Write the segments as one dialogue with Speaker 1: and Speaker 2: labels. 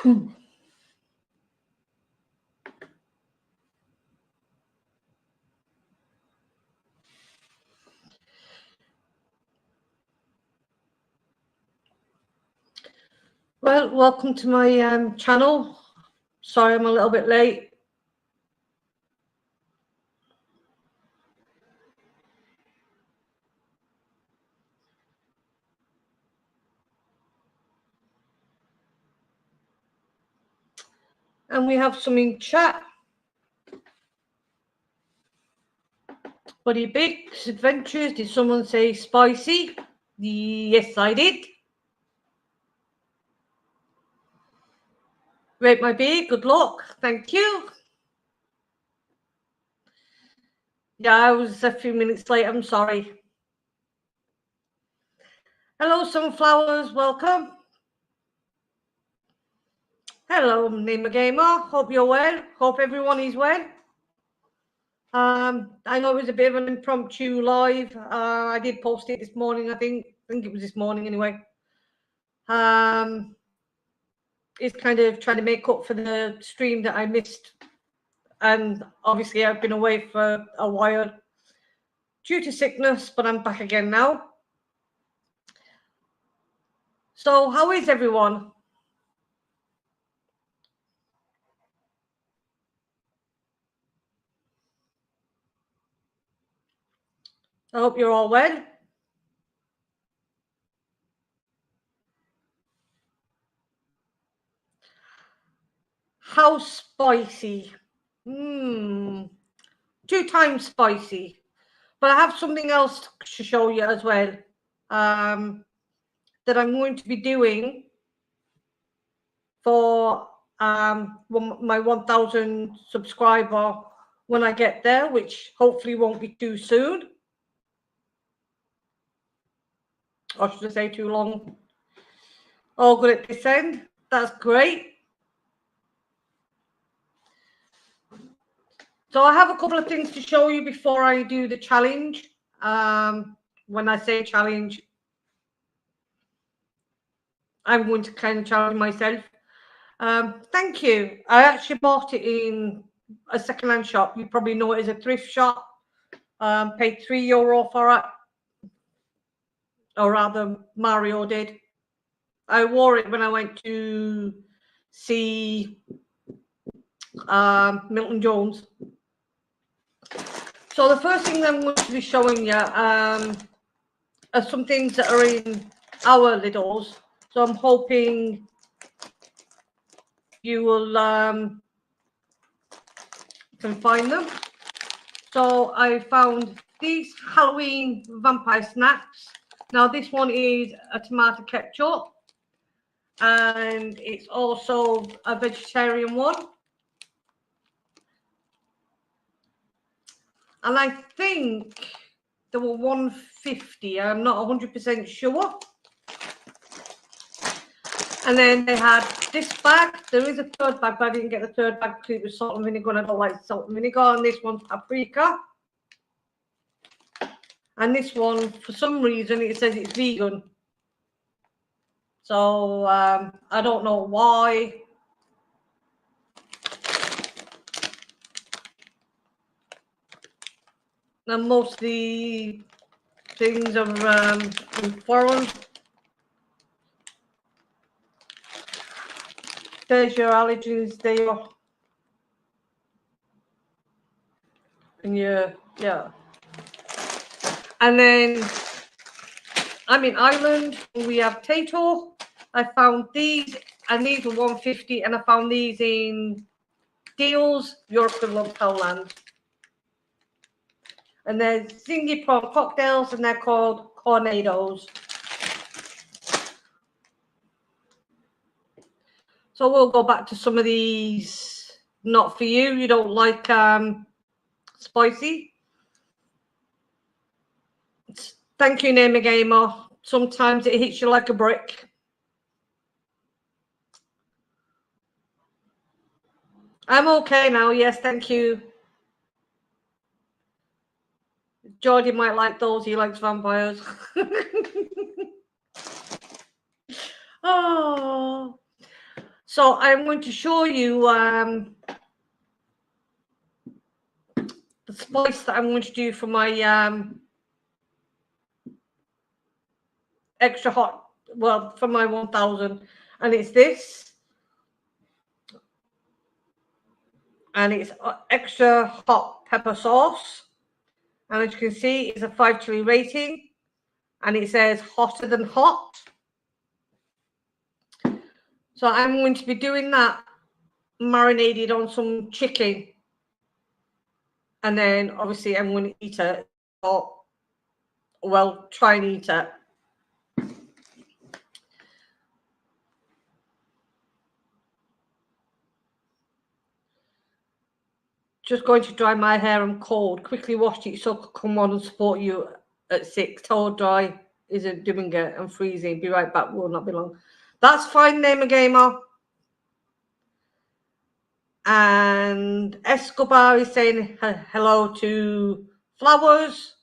Speaker 1: Well, welcome to my channel. Sorry I'm a little bit late. And we have some in chat. Buddy Big's Adventures. Did someone say spicy? Yes, I did. Rate my big. Good luck. Thank you. Yeah, I was a few minutes late. I'm sorry. Hello, Sunflowers. Welcome. Hello, Nima Gamer. Hope you're well. Hope everyone is well. I know it was a bit of an impromptu live. I did post it this morning. I think it was this morning anyway. It's kind of trying to make up for the stream that I missed, and obviously I've been away for a while due to sickness, but I'm back again now. So how is everyone? I hope you're all well. How spicy? 2 times spicy. But I have something else to show you as well, that I'm going to be doing for my 1,000 subscriber when I get there, which hopefully won't be too soon. Or should I say too long? All good at this end. That's great. So I have a couple of things to show you before I do the challenge. When I say challenge, I'm going to kind of challenge myself. Thank you. I actually bought it in a second-hand shop. You probably know it as a thrift shop. Paid €3 for it. Or rather, Mario did. I wore it when I went to see Milton Jones. So the first thing I'm going to be showing you are some things that are in our Lidls. So I'm hoping you will can find them. So I found these Halloween vampire snacks. Now this one is a tomato ketchup, and it's also a vegetarian one. And I think there were 150. I'm not 100% sure. And then they had this bag. There is a third bag, but I didn't get the third bag because it was salt and vinegar, and I don't like salt and vinegar. And this one's paprika. And this one, for some reason, it says it's vegan. So I don't know why. And most of the things are foreign. There's your allergens there. And yeah. And then I'm in Ireland. We have Tato. I found these, and these were 150, and I found these in Deals, your equivalent of Poundland. And they're zingy prawn cocktails, and they're called Cornados. So we'll go back to some of these. Not for you. You don't like spicy. Thank you, Name a Gamer. Sometimes it hits you like a brick. I'm okay now. Yes, thank you. Geordie might like those. He likes vampires. Oh. So I'm going to show you the spice that I'm going to do for my extra hot, well, for my 1000, and it's this, and it's extra hot pepper sauce, and as you can see, it's a 5 chili rating, and it says hotter than hot. So I'm going to be doing that marinated on some chicken, and then obviously I'm going to eat it, or well, try and eat it. Just going to dry my hair. I'm cold. Quickly washed it so I could come on and support you at 6. Towel dry isn't doing it. I'm freezing. Be right back. Will not be long. That's fine, name a gamer. And Escobar is saying hello to Flowers.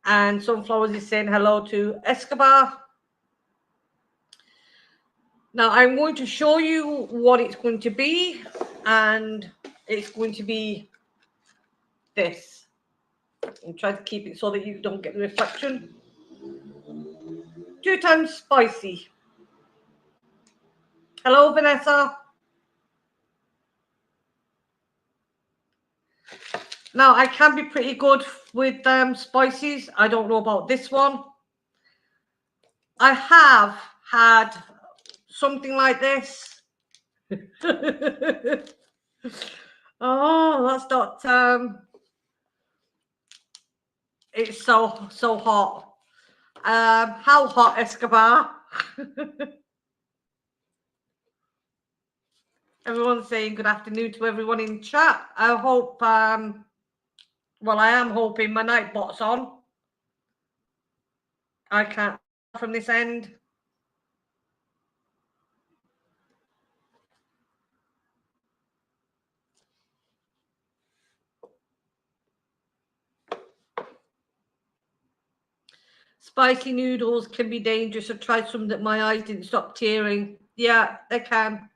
Speaker 1: And Sunflowers is saying hello to Escobar. Now I'm going to show you what it's going to be. And it's going to be this. And try to keep it so that you don't get the reflection. 2 times spicy. Hello, Vanessa. Now, I can be pretty good with spices. I don't know about this one. I have had something like this. Oh, that's not... it's so hot. How hot, Escobar? Everyone's saying good afternoon to everyone in chat. I hope... well, I am hoping my night bot's on. I can't from this end. Spicy noodles can be dangerous. I tried some that my eyes didn't stop tearing. Yeah, they can.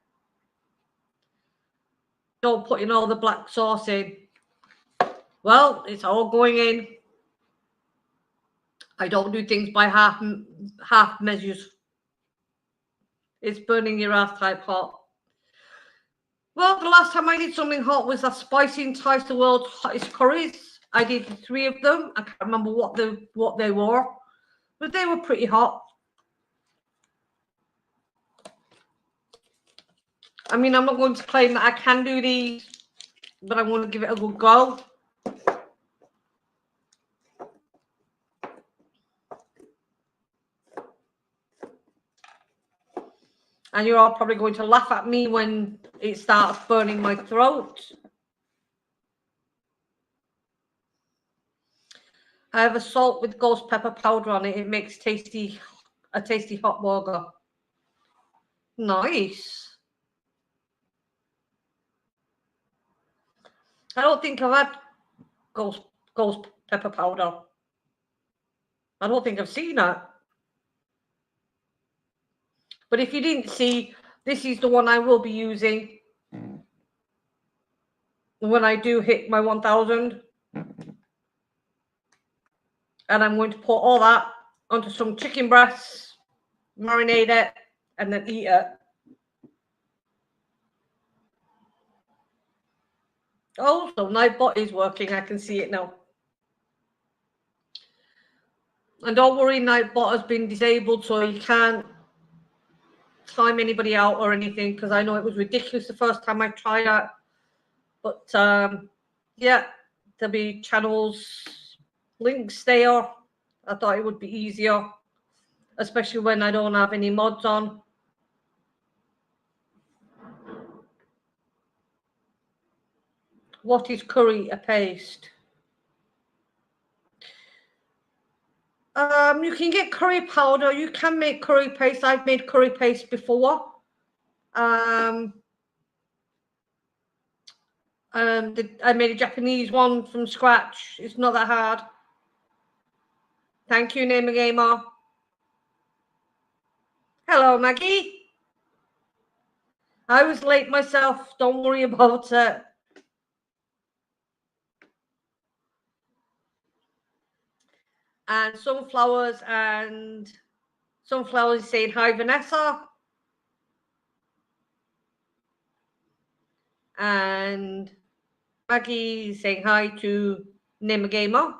Speaker 1: Don't put in all the black sauce in. Well, it's all going in. I don't do things by half measures. It's burning your ass type hot. Well, the last time I did something hot was that Spicy Entice the World's Hottest Curries. I did 3 of them. I can't remember what they were, but they were pretty hot. I mean, I'm not going to claim that I can do these, but I'm going to give it a good go. And you're all probably going to laugh at me when it starts burning my throat. I have a salt with ghost pepper powder on it. It makes a tasty hot burger. Nice. I don't think I've had ghost pepper powder. I don't think I've seen that. But if you didn't see, this is the one I will be using when I do hit my 1000. And I'm going to put all that onto some chicken breasts, marinate it, and then eat it. Oh, so Nightbot is working. I can see it now. And don't worry, Nightbot has been disabled, so you can't time anybody out or anything, because I know it was ridiculous the first time I tried it. But yeah, there'll be channels, links there. I thought it would be easier, especially when I don't have any mods on. What is curry paste? You can get curry powder. You can make curry paste. I've made curry paste before. I made a Japanese one from scratch. It's not that hard. Thank you, Name a Gamer. Hello, Maggie. I was late myself. Don't worry about it. And sunflowers saying hi, Vanessa. And Maggie saying hi to Name a Gamer.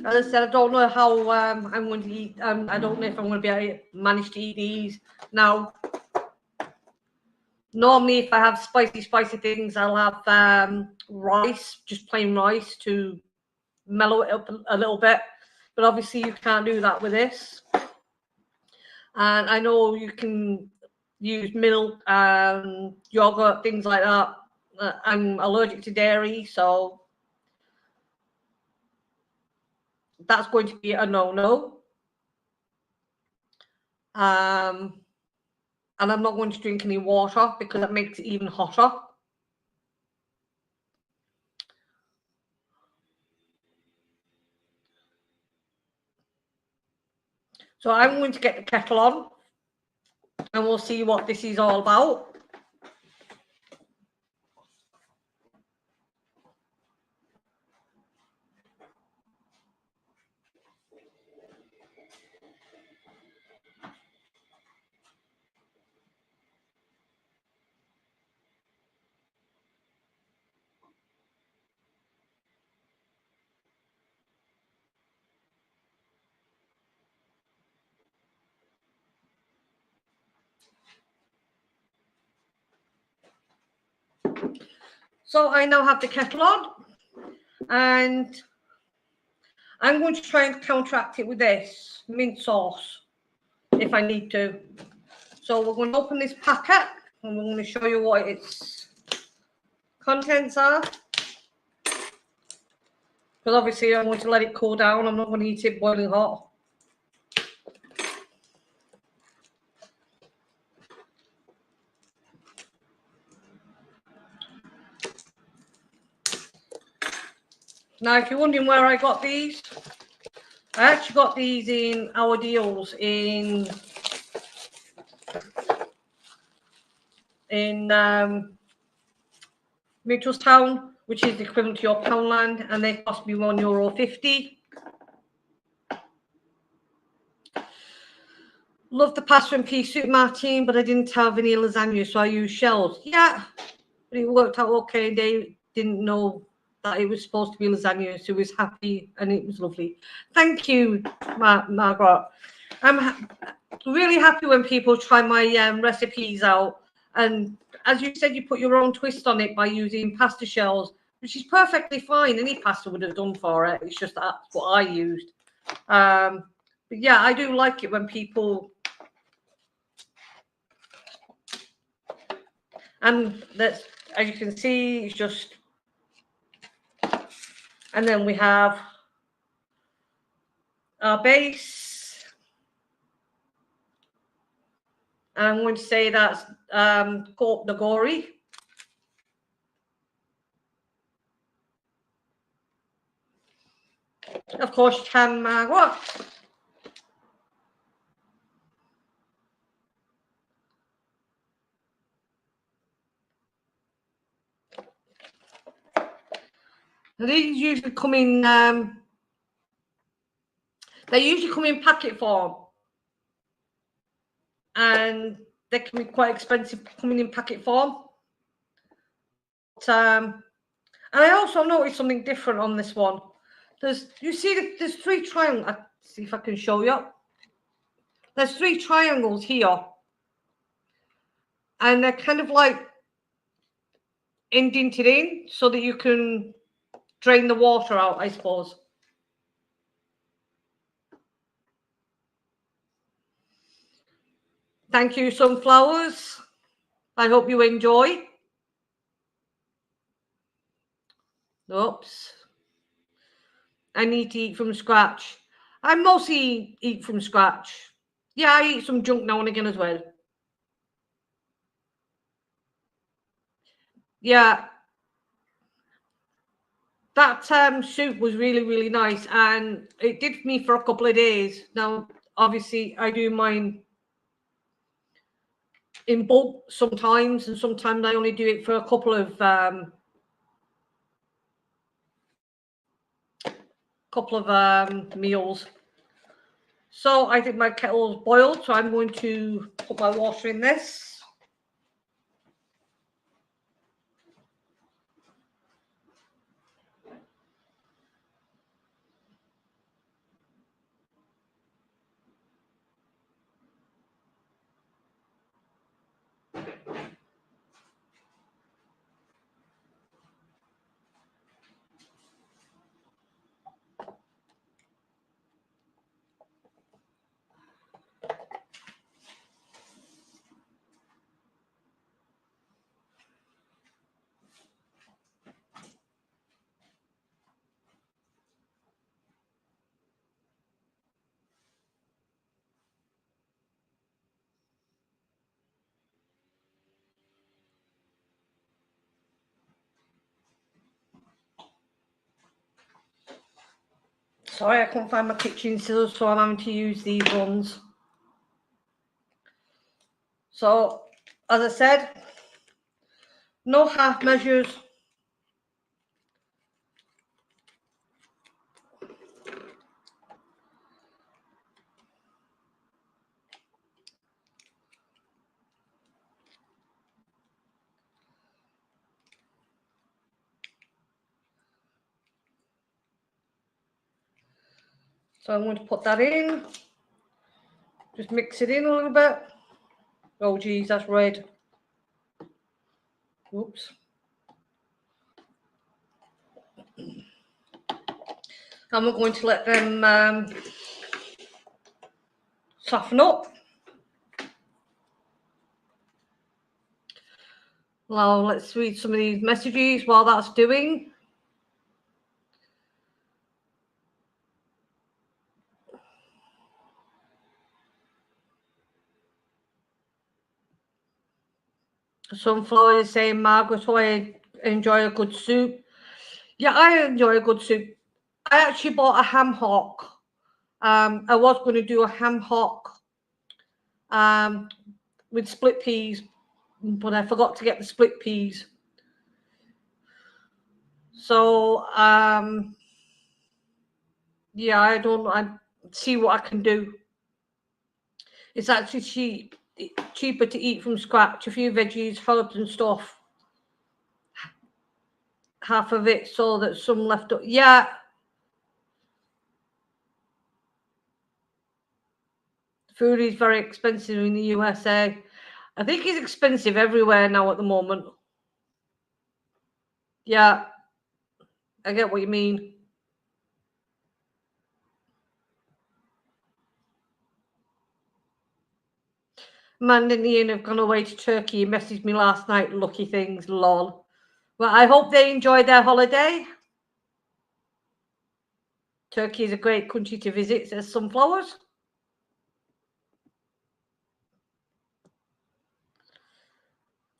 Speaker 1: As I said, I don't know how I'm going to eat. I don't know if I'm going to be able to manage to eat these now. Normally, if I have spicy things, I'll have rice, just plain rice, to mellow it up a little bit. But obviously, you can't do that with this. And I know you can use milk and yogurt, things like that. I'm allergic to dairy, so that's going to be a no-no. And I'm not going to drink any water because that makes it even hotter. So I'm going to get the kettle on and we'll see what this is all about. So I now have the kettle on and I'm going to try and counteract it with this mint sauce if I need to. So we're going to open this packet and we're going to show you what its contents are. Because obviously I'm going to let it cool down. I'm not going to eat it boiling hot. Now, if you're wondering where I got these, I actually got these in our deals in Mitchelstown, which is equivalent to your Poundland, and they cost me €1.50. Love the pasta and pea soup, Martin, but I didn't have any lasagna, so I used shells. Yeah, but it worked out okay. They didn't know that it was supposed to be lasagna, so he was happy and it was lovely. Thank you, Margaret. I'm really happy when people try my recipes out. And as you said, you put your own twist on it by using pasta shells, which is perfectly fine. Any pasta would have done for it. It's just that's what I used. But yeah, I do like it when people... And that's, as you can see, it's just... And then we have our base. And I'm going to say that's the gory. Of course, you can what? These usually come in. They usually come in packet form, and they can be quite expensive coming in packet form. But, and I also noticed something different on this one. There's 3 triangles. Let's see if I can show you. There's 3 triangles here, and they're kind of like indented in so that you can drain the water out, I suppose. Thank you, sunflowers. I hope you enjoy. Oops. I need to eat from scratch. I mostly eat from scratch. Yeah, I eat some junk now and again as well. Yeah. that soup was really, really nice, and it did for me for a couple of days. Now, obviously, I do mine in bulk sometimes, and sometimes I only do it for a couple of meals. So I think my kettle's boiled, so I'm going to put my water in this. Sorry, I couldn't find my kitchen scissors, so I'm having to use these ones. So, as I said, no half measures. So I'm going to put that in. Just mix it in a little bit. Oh, geez, that's red. Oops. And we're going to let them soften up. Now let's read some of these messages while that's doing. Sunflower is saying, Margaret, I enjoy a good soup. Yeah, I enjoy a good soup. I actually bought a ham hock. I was going to do a ham hock with split peas, but I forgot to get the split peas. So, yeah, I see what I can do. It's actually cheaper to eat from scratch. A few veggies, herbs and stuff. Half of it so that some left up. Yeah. Food is very expensive in the USA. I think it's expensive everywhere now at the moment. Yeah. I get what you mean. Amanda and Ian have gone away to Turkey. He messaged me last night. Lucky things, lol. Well, I hope they enjoyed their holiday. Turkey is a great country to visit, says Sunflowers.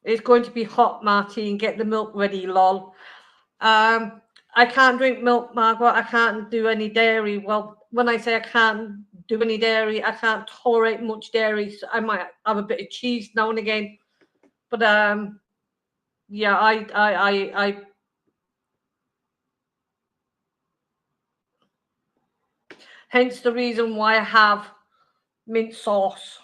Speaker 1: It's going to be hot, Martine. Get the milk ready, lol. I can't drink milk, Margaret. I can't do any dairy. Well, when I say I can't do any dairy, I can't tolerate much dairy. So I might have a bit of cheese now and again. But yeah, I hence the reason why I have mint sauce.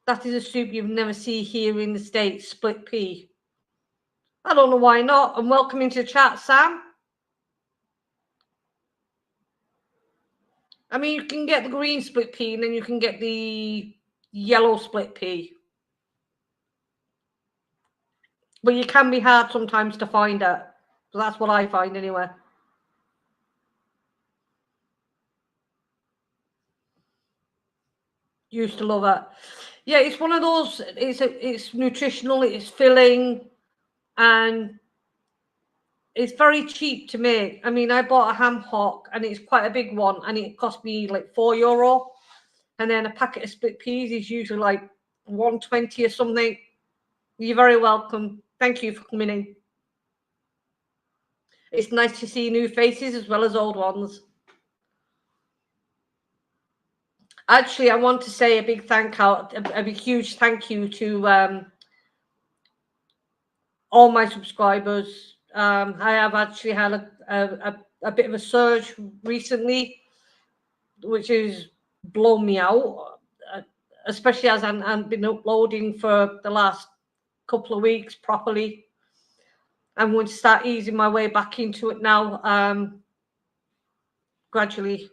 Speaker 1: That is a soup you've never seen here in the States, split pea. I don't know why not. And welcome into the chat, Sam. I mean, you can get the green split pea and then you can get the yellow split pea. But you can be hard sometimes to find it. So that's what I find anyway. Used to love it. Yeah, it's one of those, it's nutritional, it's filling, and it's very cheap to make. I mean, I bought a ham hock and it's quite a big one and it cost me like €4. And then a packet of split peas is usually like $1.20 or something. You're very welcome. Thank you for coming in. it's nice to see new faces as well as old ones. Actually, I want to say a big huge thank you to all my subscribers. I have actually had a bit of a surge recently, which has blown me out, especially as I've been uploading for the last couple of weeks properly. I'm going to start easing my way back into it now, gradually.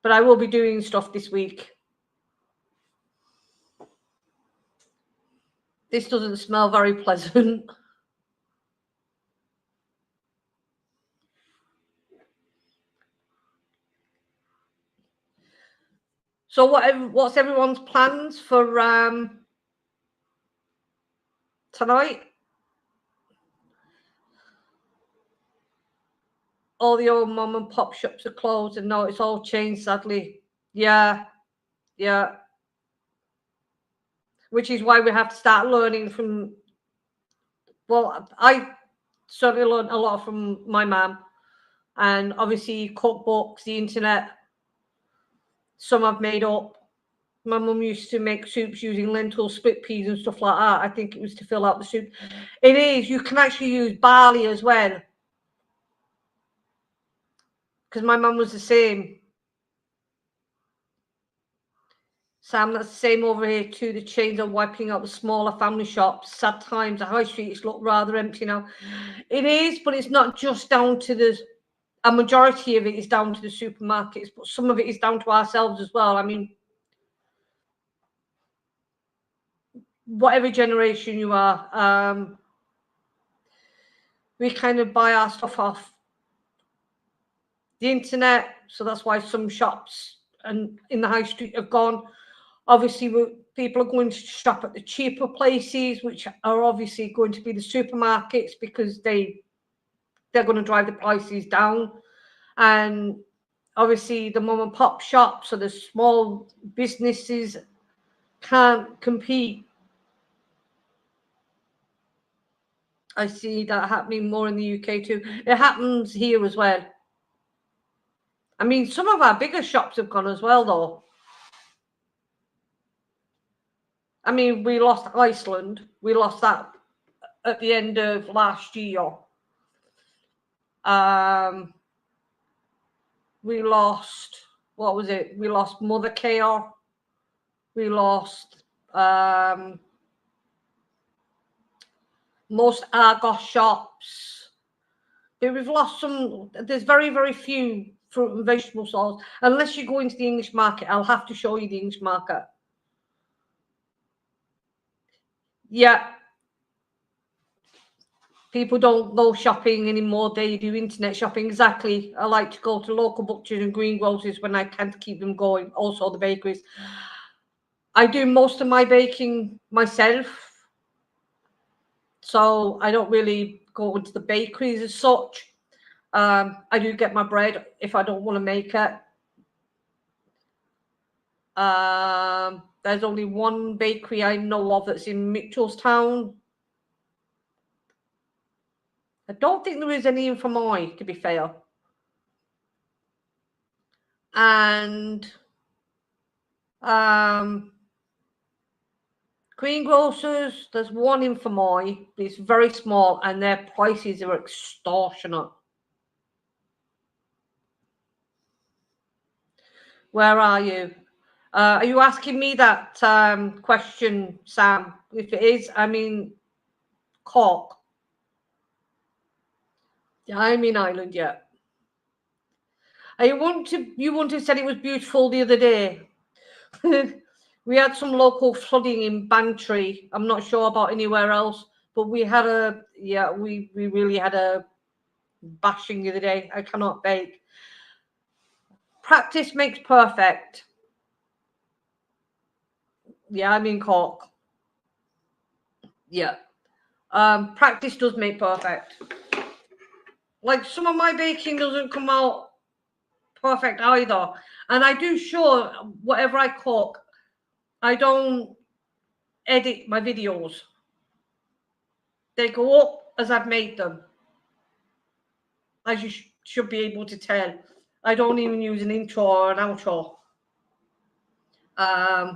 Speaker 1: But I will be doing stuff this week. This doesn't smell very pleasant. So what's everyone's plans for tonight? All the old mom and pop shops are closed, and now it's all changed, sadly. Yeah. Which is why we have to start learning from. Well, I certainly learned a lot from my mum, and obviously cookbooks, the internet. Some I've made up. My mum used to make soups using lentils, split peas, and stuff like that. I think it was to fill out the soup. It is. You can actually use barley as well, because my mum was the same. Sam, that's the same over here too. The chains are wiping out the smaller family shops. Sad times. The high streets look rather empty now. It is, but it's not just down to a majority of it is down to the supermarkets, but some of it is down to ourselves as well. I mean, whatever generation you are, we kind of buy our stuff off the internet. So that's why some shops and in the high street have gone. Obviously, people are going to shop at the cheaper places, which are obviously going to be the supermarkets, because they're going to drive the prices down. And obviously, the mom and pop shops or the small businesses can't compete. I see that happening more in the UK too. It happens here as well. I mean, some of our bigger shops have gone as well, though. I mean, we lost Iceland. We lost that at the end of last year. We lost, what was it? We lost Mother Care. We lost most Argos shops. But we've lost some. There's very, very few fruit and vegetable stores. Unless you go into the English market, I'll have to show you the English market. Yeah. People don't go shopping anymore. They do internet shopping. Exactly. I like to go to local butchers and greengrocers when I can't keep them going. Also the bakeries. I do most of my baking myself. So I don't really go into the bakeries as such. I do get my bread if I don't want to make it. There's only one bakery I know of that's in Mitchellstown. I don't think there is any in Fermoy, to be fair. And greengrocers, there's one in Fermoy, but it's very small, and their prices are extortionate. Where are you? Are you asking me that question, Sam? If it is, I mean, Cork. Yeah, I'm in Ireland, yeah. You wouldn't have said it was beautiful the other day. We had some local flooding in Bantry. I'm not sure about anywhere else, but we really had a bashing the other day. I cannot bake. Practice makes perfect. Yeah, I'm in Cork. Yeah. Practice does make perfect. Like, some of my baking doesn't come out perfect either. And I do sure whatever I cook, I don't edit my videos. They go up as I've made them. as you should be able to tell. I don't even use an intro or an outro. Yeah,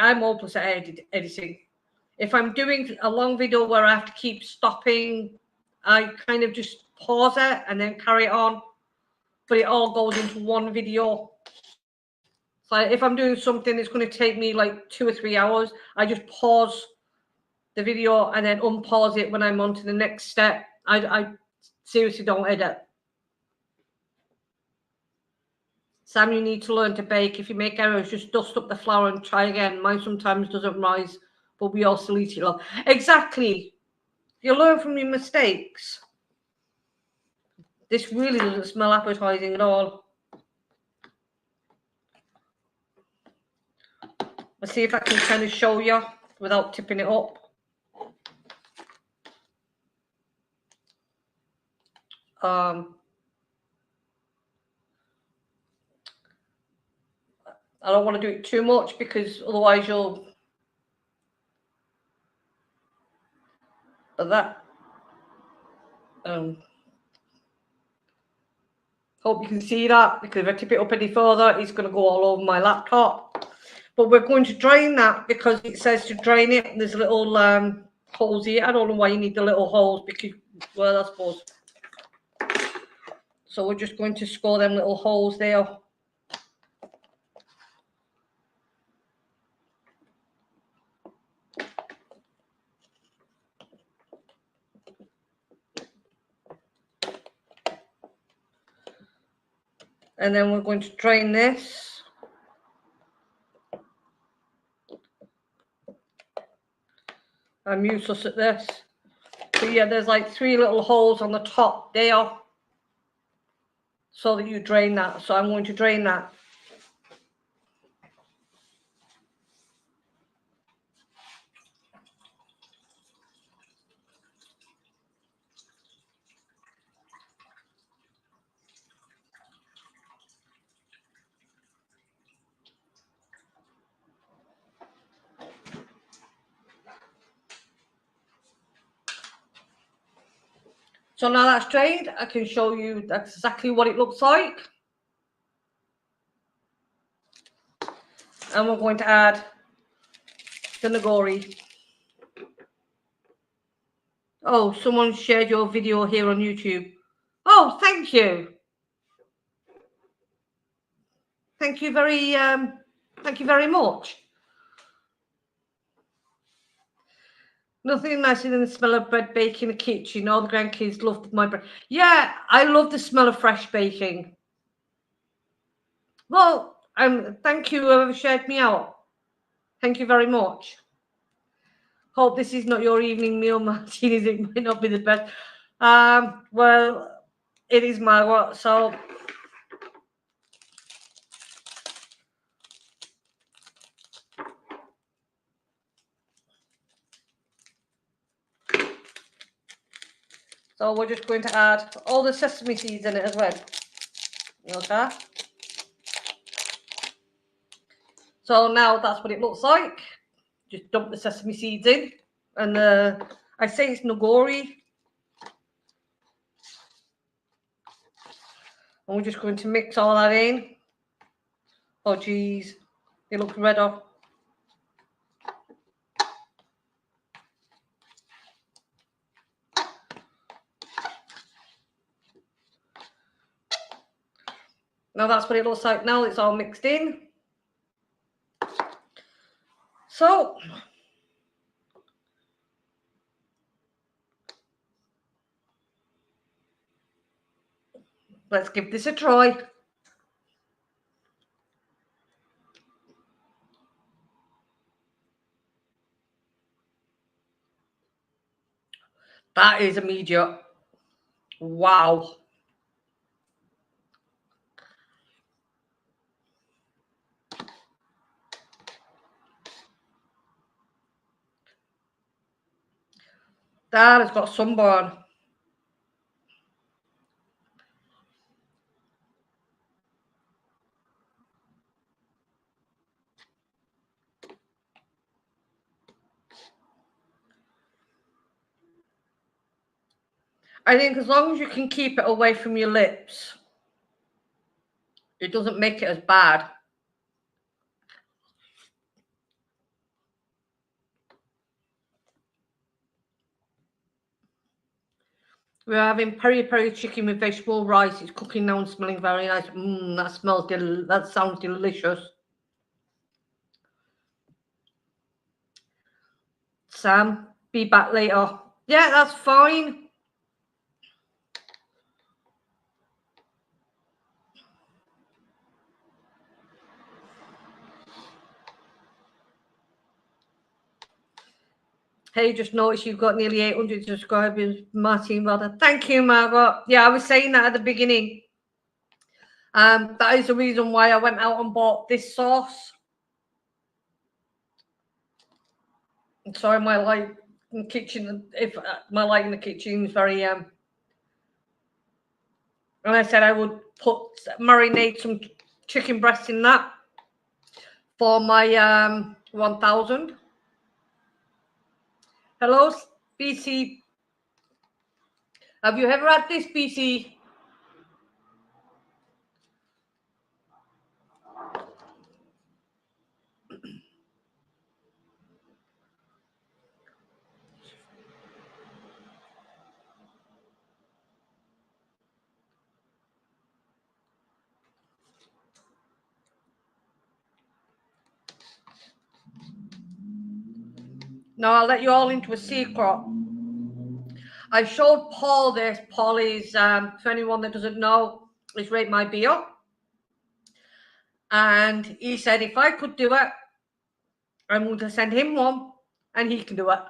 Speaker 1: I'm hopeless at editing. If I'm doing a long video where I have to keep stopping, I kind of just pause it and then carry it on. But it all goes into one video. So if I'm doing something that's going to take me like 2 or 3 hours, I just pause the video and then unpause it when I'm on to the next step. I seriously don't edit. Sam, you need to learn to bake. If you make errors, just dust up the flour and try again. Mine sometimes doesn't rise, but we all still eat it all. Exactly. You learn from your mistakes. This really doesn't smell appetizing at all. Let's see if I can kind of show you without tipping it up. I don't want to do it too much because otherwise you'll. But that. Hope you can see that, because if I tip it up any further, it's going to go all over my laptop. But we're going to drain that because it says to drain it. And there's little holes here. I don't know why you need the little holes, because, well, I suppose. So we're just going to score them little holes there. And then we're going to drain this. I'm useless at this. So yeah, there's like 3 little holes on the top there, so that you drain that. So I'm going to drain that. So now that's drained, I can show you exactly what it looks like. And we're going to add the nigori. Oh, someone shared your video here on YouTube. Oh, thank you. Thank you very much. Nothing nicer than the smell of bread baking in the kitchen. All the grandkids love my bread. Yeah, I love the smell of fresh baking. Well, thank you whoever shared me out. Thank you very much. Hope this is not your evening meal, Martinez. It might not be the best. Well, it is my what, so. So we're just going to add all the sesame seeds in it as well. Okay. So now that's what it looks like. Just dump the sesame seeds in. And I say it's nigori. And we're just going to mix all that in. Oh, geez. It looks red off. Now that's what it looks like now. It's all mixed in. So let's give this a try. That is immediate. Wow. That has got sunburn. I think as long as you can keep it away from your lips, it doesn't make it as bad. We're having peri-peri chicken with vegetable rice. It's cooking now and smelling very nice. That sounds delicious. Sam, be back later. Yeah, that's fine. Hey, just noticed you've got nearly 800 subscribers, Martin. Rather, thank you, Margot. Yeah, I was saying that at the beginning. That is the reason why I went out and bought this sauce. Sorry, my light in the kitchen. If my light in the kitchen is very and I said I would marinate some chicken breast in that for my 1000. Hello, BC. Have you ever had this, BC? Now I'll let you all into a secret. I showed Paul this. Paul is, for anyone that doesn't know, is Rate My Beer. And he said if I could do it, I'm going to send him one and he can do it.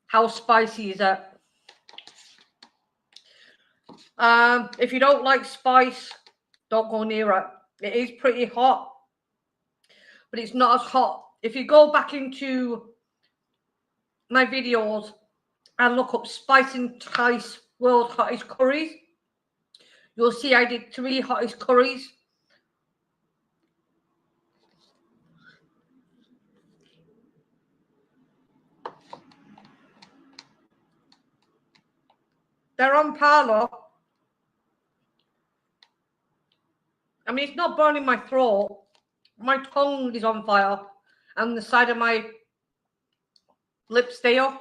Speaker 1: How spicy is it? If you don't like spice, don't go near it. It is pretty hot, but it's not as hot. If you go back into my videos and look up Spice and Spice World's Hottest Curries, you'll see I did 3 hottest curries. They're on Parlour. I mean, it's not burning my throat. My tongue is on fire and the side of my lips there.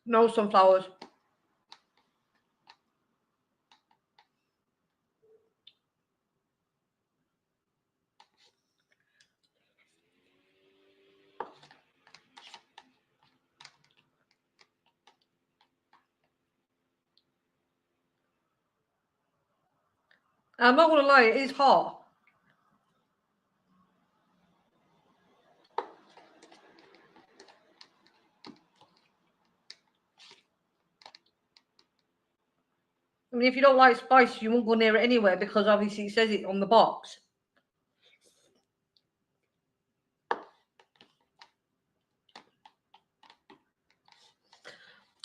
Speaker 1: No sunflowers. I'm not going to lie, it is hot. I mean, if you don't like spice, you won't go near it anyway because obviously it says it on the box.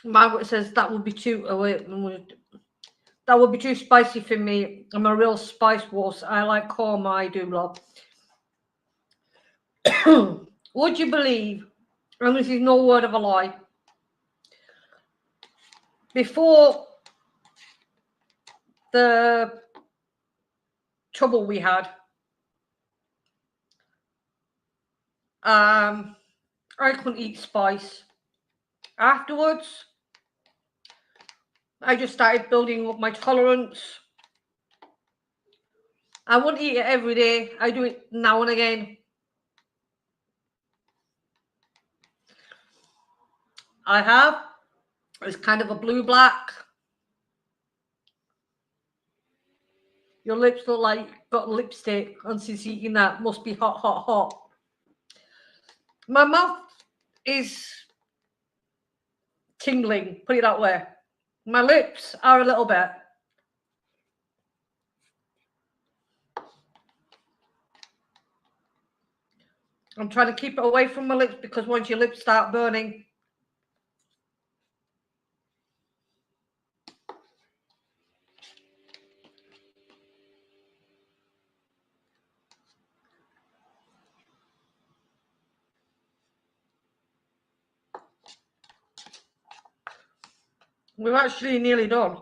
Speaker 1: Margaret says that would be too. Oh wait, that would be too spicy for me. I'm a real spice wuss. I like korma. I do love. Would you believe? And this is no word of a lie. Before the trouble we had, I couldn't eat spice. Afterwards, I just started building up my tolerance. I wouldn't eat it every day. I do it now and again. I have. It's kind of a blue-black. Your lips look like you've got lipstick and since eating that. Must be hot, hot, hot. My mouth is tingling, put it that way. My lips are a little bit. I'm trying to keep it away from my lips because once your lips start burning, we're actually nearly done.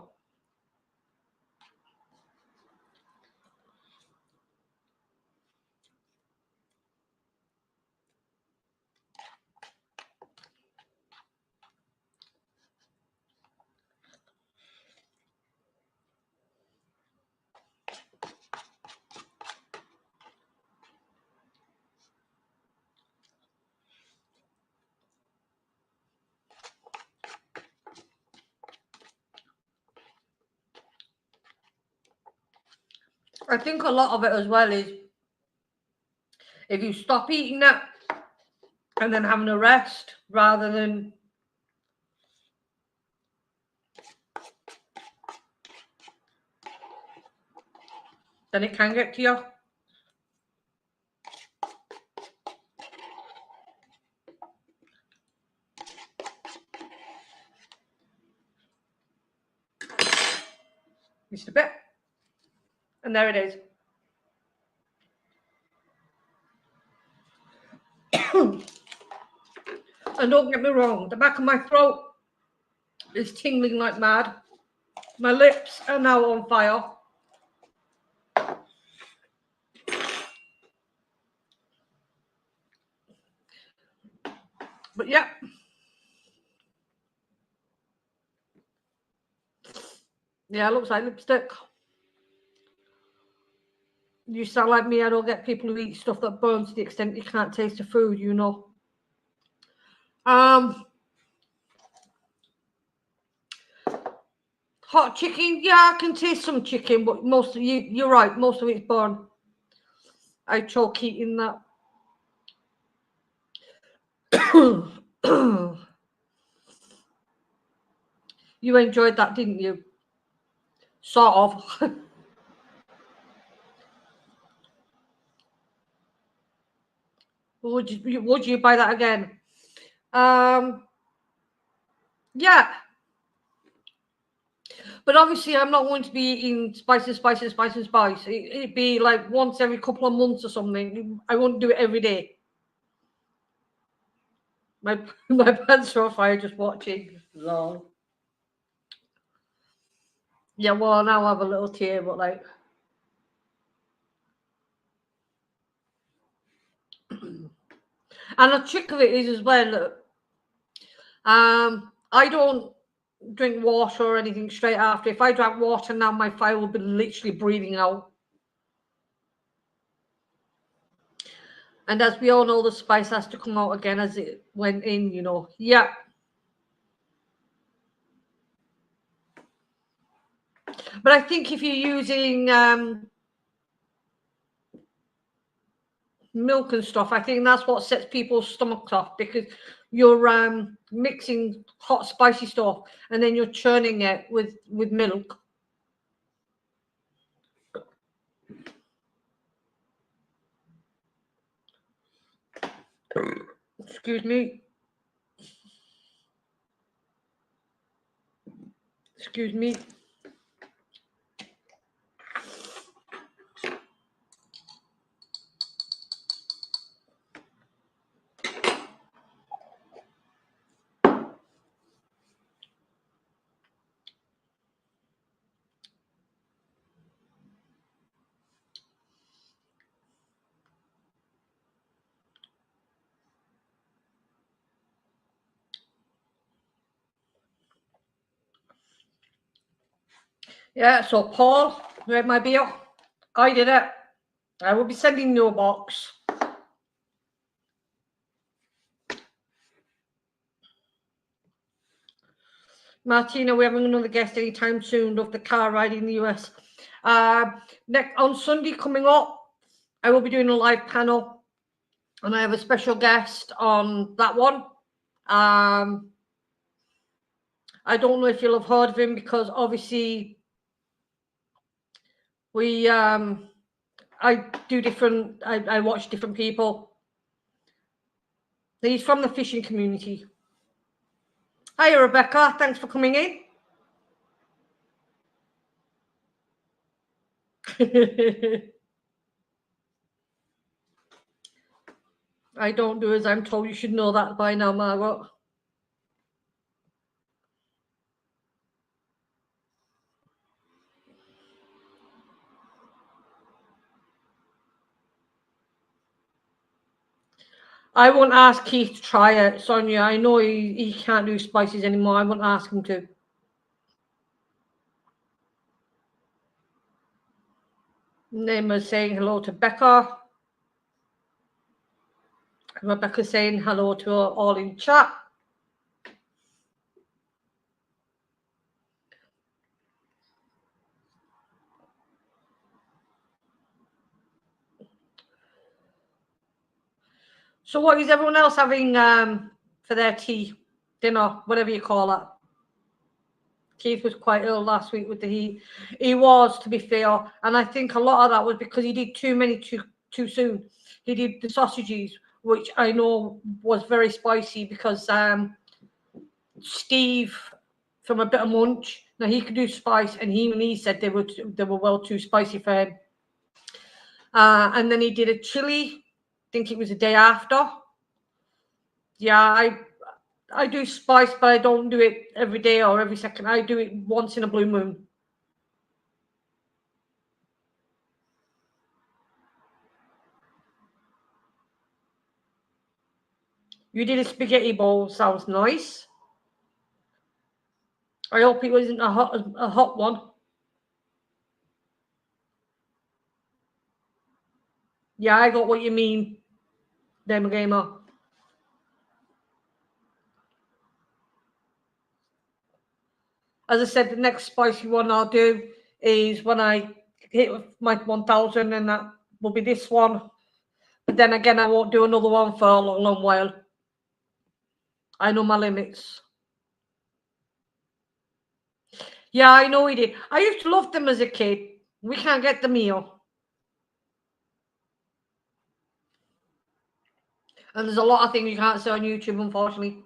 Speaker 1: I think a lot of it as well is if you stop eating it and then having a rest rather than then it can get to you. Just a bit. And there it is. And don't get me wrong, the back of my throat is tingling like mad. My lips are now on fire. But yeah. Yeah, it looks like lipstick. You sound like me. I don't get people who eat stuff that burns to the extent you can't taste the food, you know. Hot chicken, yeah, I can taste some chicken, but most of you're right, most of it's burned. I choke eating that. You enjoyed that, didn't you? Sort of. Would you buy that again? Yeah. But obviously, I'm not going to be eating spice. It'd be like once every couple of months or something. I won't do it every day. My pants are on fire just watching. Long. Yeah, well, now I have a little tear, but like. And the trick of it is as well, I don't drink water or anything straight after. If I drank water now, my fire will be literally breathing out. And as we all know, the spice has to come out again as it went in, you know. Yeah. But I think if you're using milk and stuff, I think that's what sets people's stomachs off, because you're mixing hot spicy stuff and then you're churning it with milk. Excuse me. Excuse me. Yeah, so Paul, read my beer. I did it. I will be sending you a box. Martina, we're having another guest anytime soon of the car ride in the US. Next on Sunday coming up, I will be doing a live panel, and I have a special guest on that one. I don't know if you'll have heard of him, because obviously we I do different, I watch different people. He's from the fishing community. Hi, Rebecca. Thanks for coming in. I don't do as I'm told. You should know that by now, Margaret. I won't ask Keith to try it, Sonia. I know he can't do spices anymore. I won't ask him to. Nema's saying hello to Becca. Rebecca's saying hello to all in chat. So what is everyone else having for their tea, dinner, whatever you call it? Keith was quite ill last week with the heat. He was, to be fair, and I think a lot of that was because he did too many too soon. He did the sausages, which I know was very spicy, because Steve from A Bit of Munch, now he could do spice, and he said they were well too spicy for him. And then he did a chili. I think it was the day after. Yeah, I do spice, but I don't do it every day or every second. I do it once in a blue moon. You did a spaghetti bowl. Sounds nice. I hope it wasn't a hot one. Yeah, I got what you mean, Demo Gamer. As I said, the next spicy one I'll do is when I hit my 1,000, and that will be this one. But then again, I won't do another one for a long, long while. I know my limits. Yeah, I know we did. I used to love them as a kid. We can't get them here. And there's a lot of things you can't see on YouTube, unfortunately.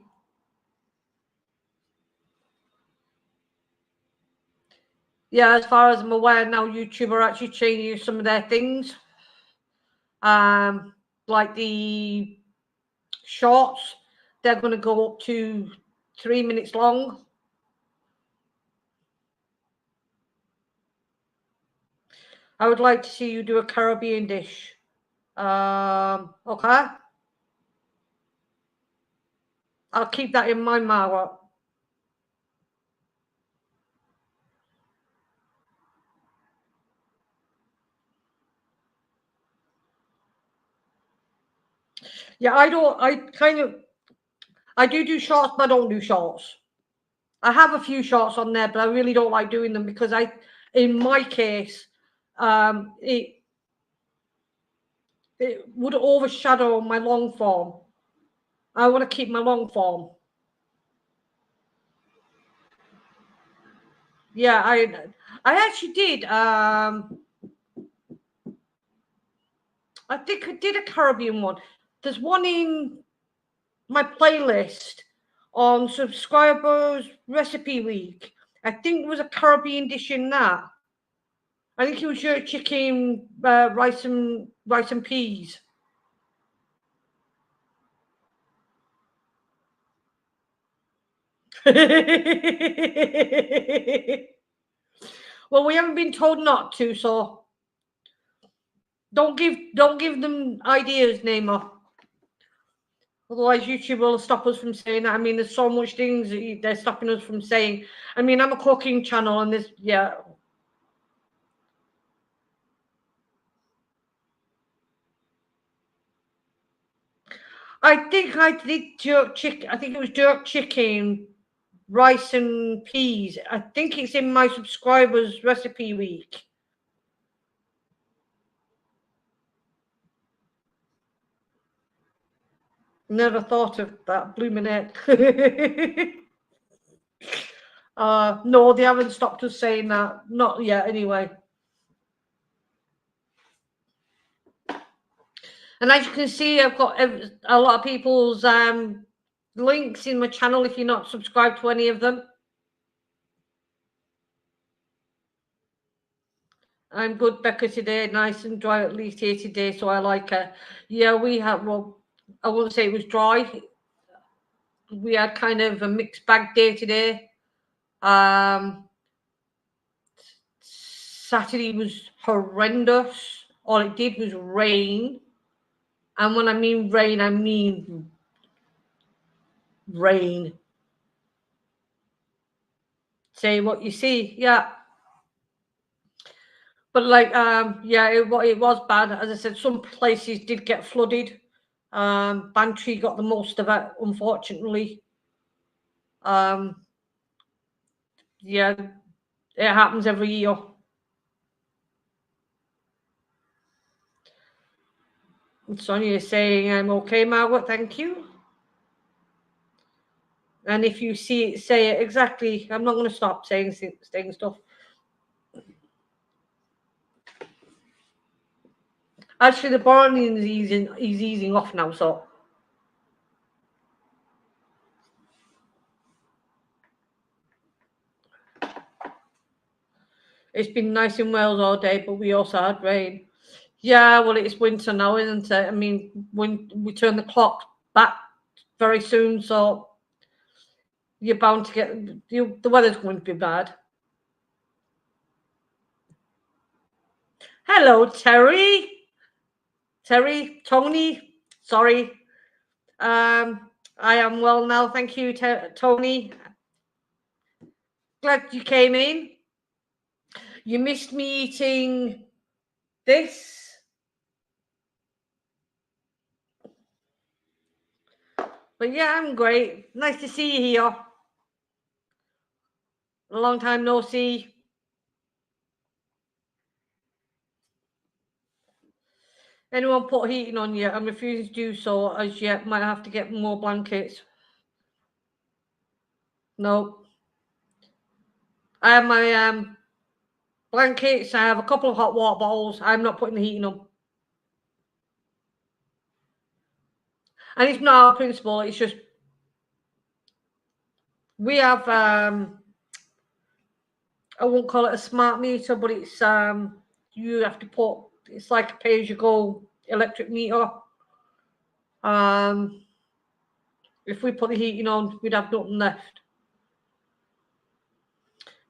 Speaker 1: Yeah, as far as I'm aware now, YouTube are actually changing some of their things. Like the shorts, they're going to go up to 3 minutes long. I would like to see you do a Caribbean dish. Okay. I'll keep that in mind, Margaret. Yeah, I do shorts, but I don't do shorts. I have a few shorts on there, but I really don't like doing them, because in my case, it would overshadow my long form. I want to keep my long form. Yeah, I actually did. I think I did a Caribbean one. There's one in my playlist on subscribers recipe week. I think it was a Caribbean dish in that. I think it was your chicken, rice and peas. Well, we haven't been told not to, so don't give them ideas, Neymar. Otherwise, YouTube will stop us from saying that. I mean, there's so much things that they're stopping us from saying. I mean, I'm a cooking channel, and this, yeah. I think I did jerk chicken. I think it was jerk chicken, rice and peas. I think it's in my subscribers recipe week. Never thought of that blooming heck. No, they haven't stopped us saying that. Not yet, anyway. And as you can see, I've got a lot of people's links in my channel if you're not subscribed to any of them. I'm good, Becca, today. Nice and dry, at least 80 days, so I like it. Yeah, we have, well, I wouldn't say it was dry. We had kind of a mixed bag day today. Saturday was horrendous. All it did was rain. And when I mean rain, I mean rain. Say what you see, yeah. But like, yeah, it was bad. As I said, some places did get flooded. Bantry got the most of it, unfortunately. Yeah, it happens every year. Sonia is saying, I'm okay, Margaret, thank you. And if you see it, say it exactly. I'm not going to stop saying stuff. Actually, the borrowing is easing off now, so. It's been nice in Wales all day, but we also had rain. Yeah, well, it's winter now, isn't it? I mean, when we turn the clock back very soon, so you're bound to get, the weather's going to be bad. Hello, Terry. Tony, sorry. I am well now, thank you, Tony. Glad you came in. You missed me eating this. But yeah, I'm great. Nice to see you here. A long time no see. Anyone put heating on yet? I'm refusing to do so as yet. Might have to get more blankets. No. I have my blankets. I have a couple of hot water bottles. I'm not putting the heating on. And it's not our principle. It's just we have I won't call it a smart meter, but it's you have to put, it's like a pay-as-you-go electric meter. If we put the heating on, we'd have nothing left.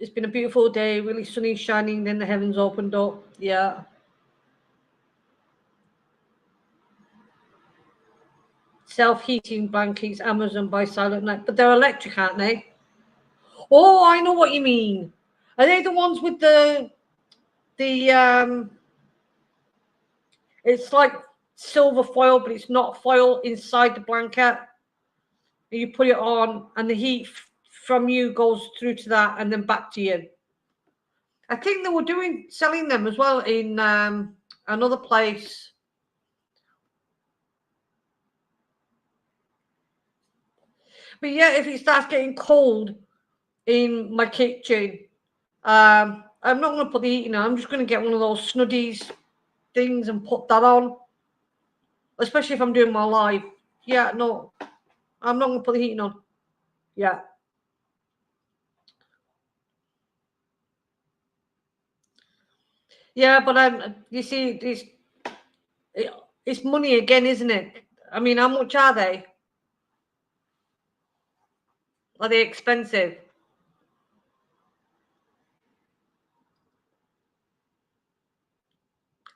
Speaker 1: It's been a beautiful day, really sunny, shining, then the heavens opened up. Yeah. Self-heating blankets, Amazon by Silent Night, but they're electric, aren't they? Oh, I know what you mean. Are they the ones with the it's like silver foil, but it's not foil inside the blanket. You put it on, and the heat from you goes through to that, and then back to you. I think they were selling them as well in another place. But yeah, if it starts getting cold in my kitchen, I'm not going to put the heating on. I'm just going to get one of those snuddies things and put that on. Especially if I'm doing my live. Yeah, no, I'm not going to put the heating on. Yeah. Yeah, but you see, it's money again, isn't it? I mean, how much are they? Are they expensive?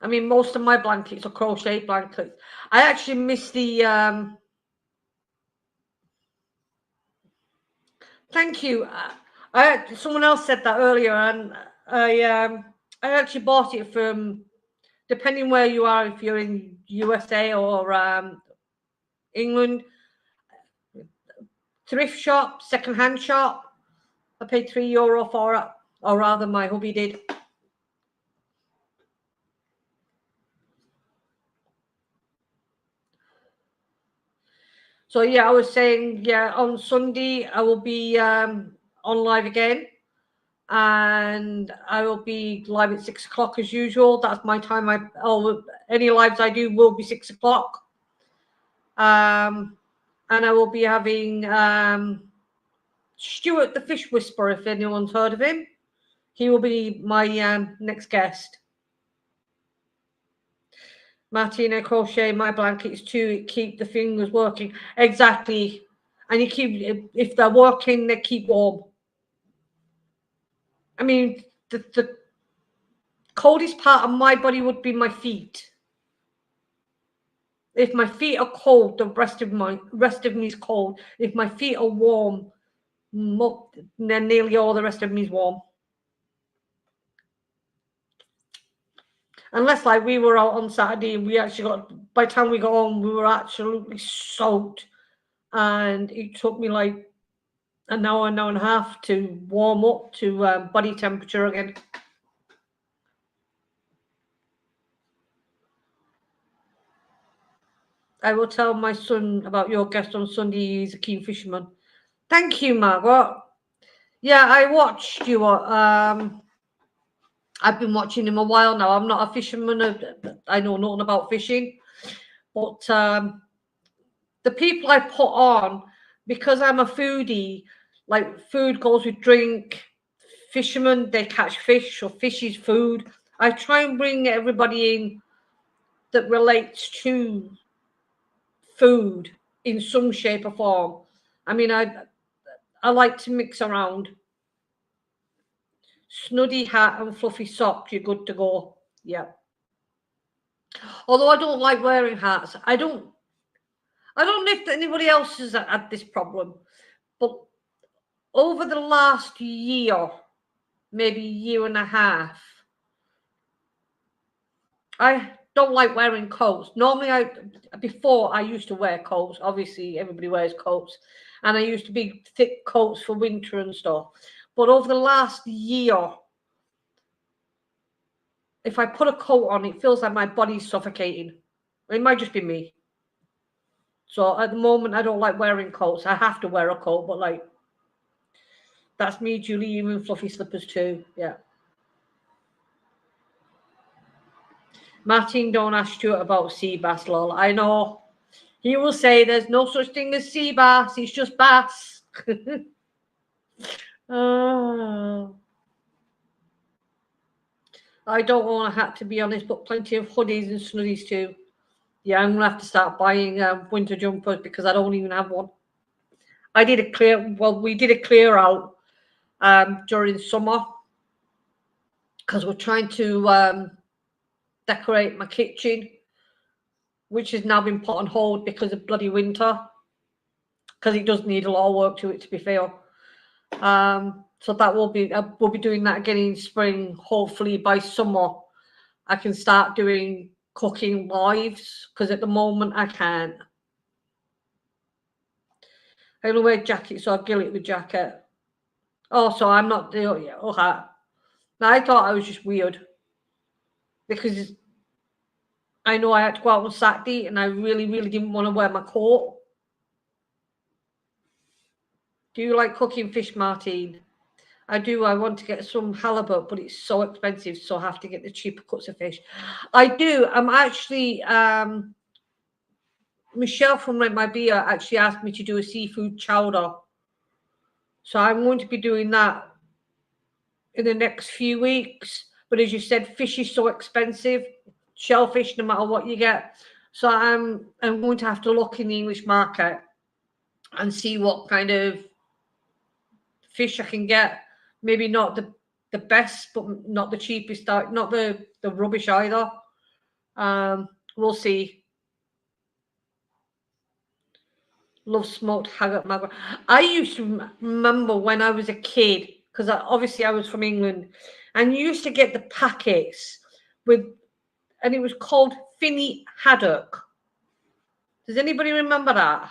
Speaker 1: I mean, most of my blankets are crochet blankets. I actually miss the. Thank you. Someone else said that earlier, and I actually bought it from, depending where you are, if you're in USA or England, thrift shop, second-hand shop. I paid €3 for it, or rather, my hubby did. So yeah, I was saying, yeah, on Sunday I will be on live again, and I will be live at 6 o'clock as usual. That's my time. Any lives I do will be 6 o'clock. And I will be having Stuart the Fish Whisperer, if anyone's heard of him. He will be my next guest. Martina, crochet my blankets to keep the fingers working. Exactly. And you keep, if they're working, they keep warm. I mean, the coldest part of my body would be my feet. If my feet are cold, the rest of me is cold. If my feet are warm, then nearly all the rest of me is warm. Unless, like, we were out on Saturday and we actually got, by the time we got home, we were absolutely soaked. And it took me like an hour and a half to warm up to body temperature again. I will tell my son about your guest on Sunday. He's a keen fisherman. Thank you, Margaret. Yeah, I watched you. I've been watching him a while now. I'm not a fisherman. I know nothing about fishing. But the people I put on, because I'm a foodie, like food goes with drink, fishermen, they catch fish, or fish is food. I try and bring everybody in that relates to food in some shape or form. I mean, I like to mix around. Snuddy hat and fluffy socks, you're good to go. Yeah. Although I don't like wearing hats. I don't know if anybody else has had this problem, but over the last year, maybe year and a half, I don't like wearing coats. Normally, before I used to wear coats. Obviously, everybody wears coats, and I used to be thick coats for winter and stuff. But over the last year, if I put a coat on, it feels like my body's suffocating. It might just be me. So at the moment, I don't like wearing coats. I have to wear a coat, but like, that's me, Julie, even fluffy slippers too. Yeah. Martin, don't ask Stuart about sea bass, lol. I know. He will say there's no such thing as sea bass. It's just bass. Oh. I don't own a hat, to be honest, but plenty of hoodies and snuddies too. Yeah, I'm gonna have to start buying winter jumpers because I don't even have one. We did a clear out during summer because we're trying to decorate my kitchen, which has now been put on hold because of bloody winter, because it does need a lot of work to it, to be fair. So that we'll be doing that again in spring. Hopefully by summer I can start doing cooking lives, because at the moment I can't. I only wear jackets, so I gill it with jacket. Oh, so I'm not doing it. Okay. Now, I thought I was just weird because I know I had to go out on Saturday and I really, really didn't want to wear my coat. Do you like cooking fish, Martine? I do. I want to get some halibut, but it's so expensive, so I have to get the cheaper cuts of fish. I do. I'm actually, Michelle from Rent My Beer actually asked me to do a seafood chowder. So I'm going to be doing that in the next few weeks. But as you said, fish is so expensive, shellfish, no matter what you get. So I'm going to have to look in the English market and see what kind of fish I can get. Maybe not the best, but not the cheapest, not the rubbish either. We'll see. Love smoked haggard maggot. I used to remember when I was a kid, because obviously I was from England, and you used to get the packets with, and it was called Finny haddock. Does anybody remember that?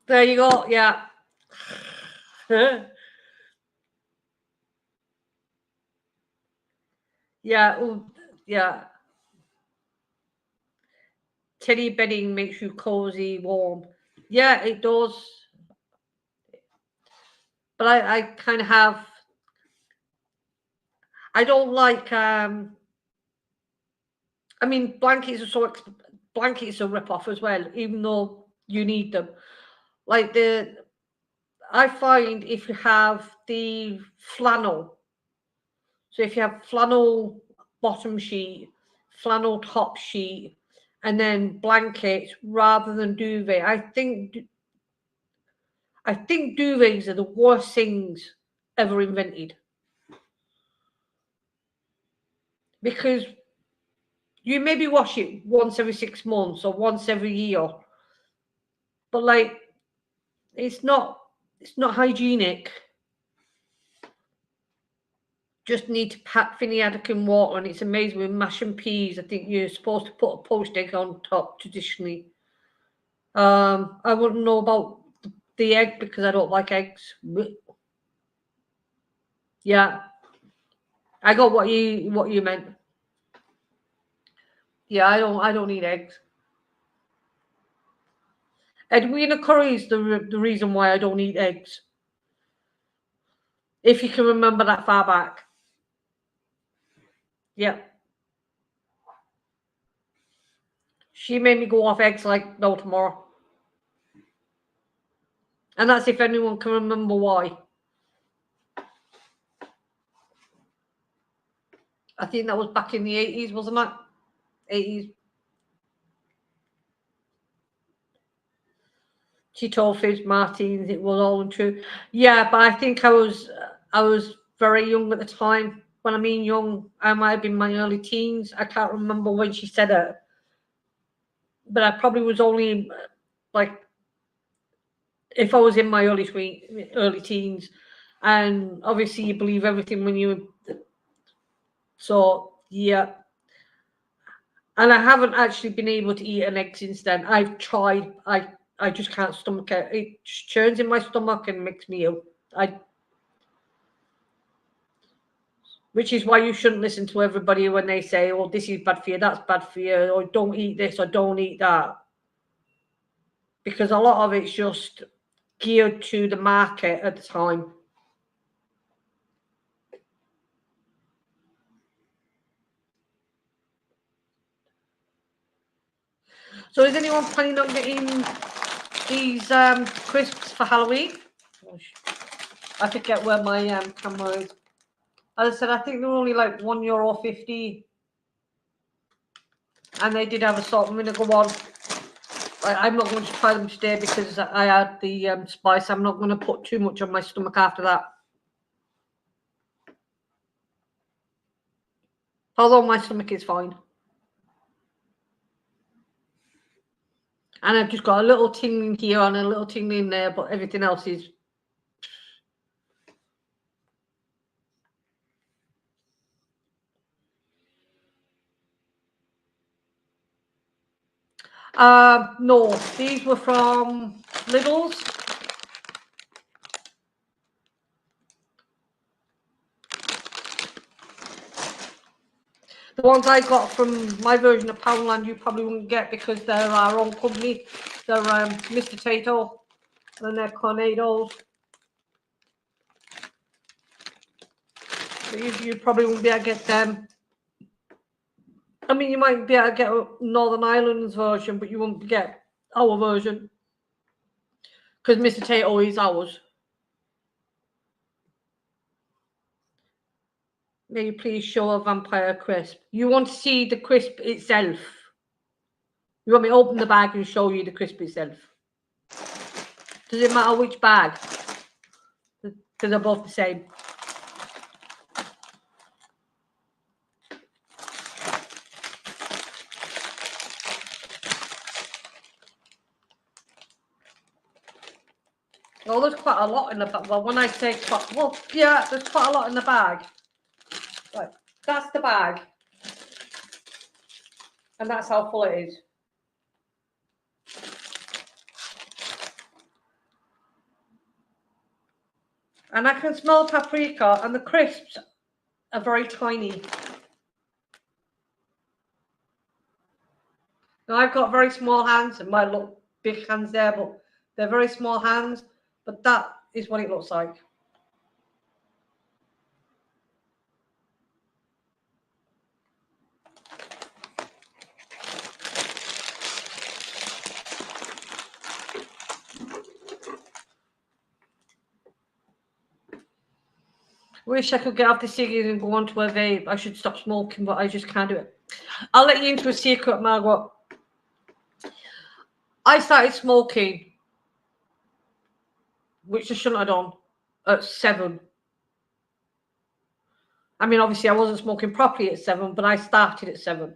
Speaker 1: There you go. Yeah. Yeah. Yeah. teddy bedding makes you cozy, warm. Yeah, it does. But I kind of have. I don't like. I mean, blankets are rip off as well, even though you need them. Like I find if you have the flannel, so if you have flannel bottom sheet, flannel top sheet, and then blankets rather than duvet, I think duvets are the worst things ever invented, because you maybe wash it once every 6 months or once every year, but like it's not hygienic. Just need to pat Finny in water, and it's amazing with mash and peas. I think you're supposed to put a poached egg on top traditionally. I wouldn't know about the egg because I don't like eggs. Yeah, I got what you meant. Yeah, I don't eat eggs. Edwina Curry is the reason why I don't eat eggs. If you can remember that far back. Yeah. She made me go off eggs like no tomorrow. And that's if anyone can remember why. I think that was back in the 80s, wasn't it? 80s. She told Fibs Martins it was all untrue. Yeah, but I think I was very young at the time. When I mean young, I might have been my early teens. I can't remember when she said it, but I probably was only like, if I was in my early teens, and obviously you believe everything when you. So yeah, and I haven't actually been able to eat an egg since then. I've tried. I just can't stomach it. It just churns in my stomach and makes me ill. Which is why you shouldn't listen to everybody when they say, "Oh, this is bad for you, that's bad for you," or "Don't eat this," or "Don't eat that," because a lot of it's just geared to the market at the time. So, is anyone planning on getting these crisps for Halloween? I forget where my camera is. As I said, I think they're only like €1.50, and they did have a salt and vinegar one. I'm not going to try them today because I had the spice. I'm not going to put too much on my stomach after that. Although my stomach is fine. And I've just got a little tingling here and a little tingling there, but everything else is. No, these were from Lidl's. The ones I got from my version of Poundland you probably wouldn't get because they're our own company. They're Mr. Tato and they're Cornados. You probably wouldn't be able to get them. I mean, you might be able to get Northern Ireland's version, but you won't get our version because Mr. Tato is ours. May you please show a vampire crisp? You want to see the crisp itself? You want me to open the bag and show you the crisp itself? Does it matter which bag? Because they're both the same. Oh, there's quite a lot in the bag. Well, when I say quite, well, yeah, there's quite a lot in the bag. Right, that's the bag. And that's how full it is. And I can smell paprika, and the crisps are very tiny. Now, I've got very small hands. It might look big hands there, but they're very small hands. But that is what it looks like. Wish I could get off the ciggies and go on to a vape. I should stop smoking, but I just can't do it. I'll let you into a secret, Margaret. I started smoking, which I shouldn't have done, at 7. I mean, obviously, I wasn't smoking properly at 7, but I started at 7.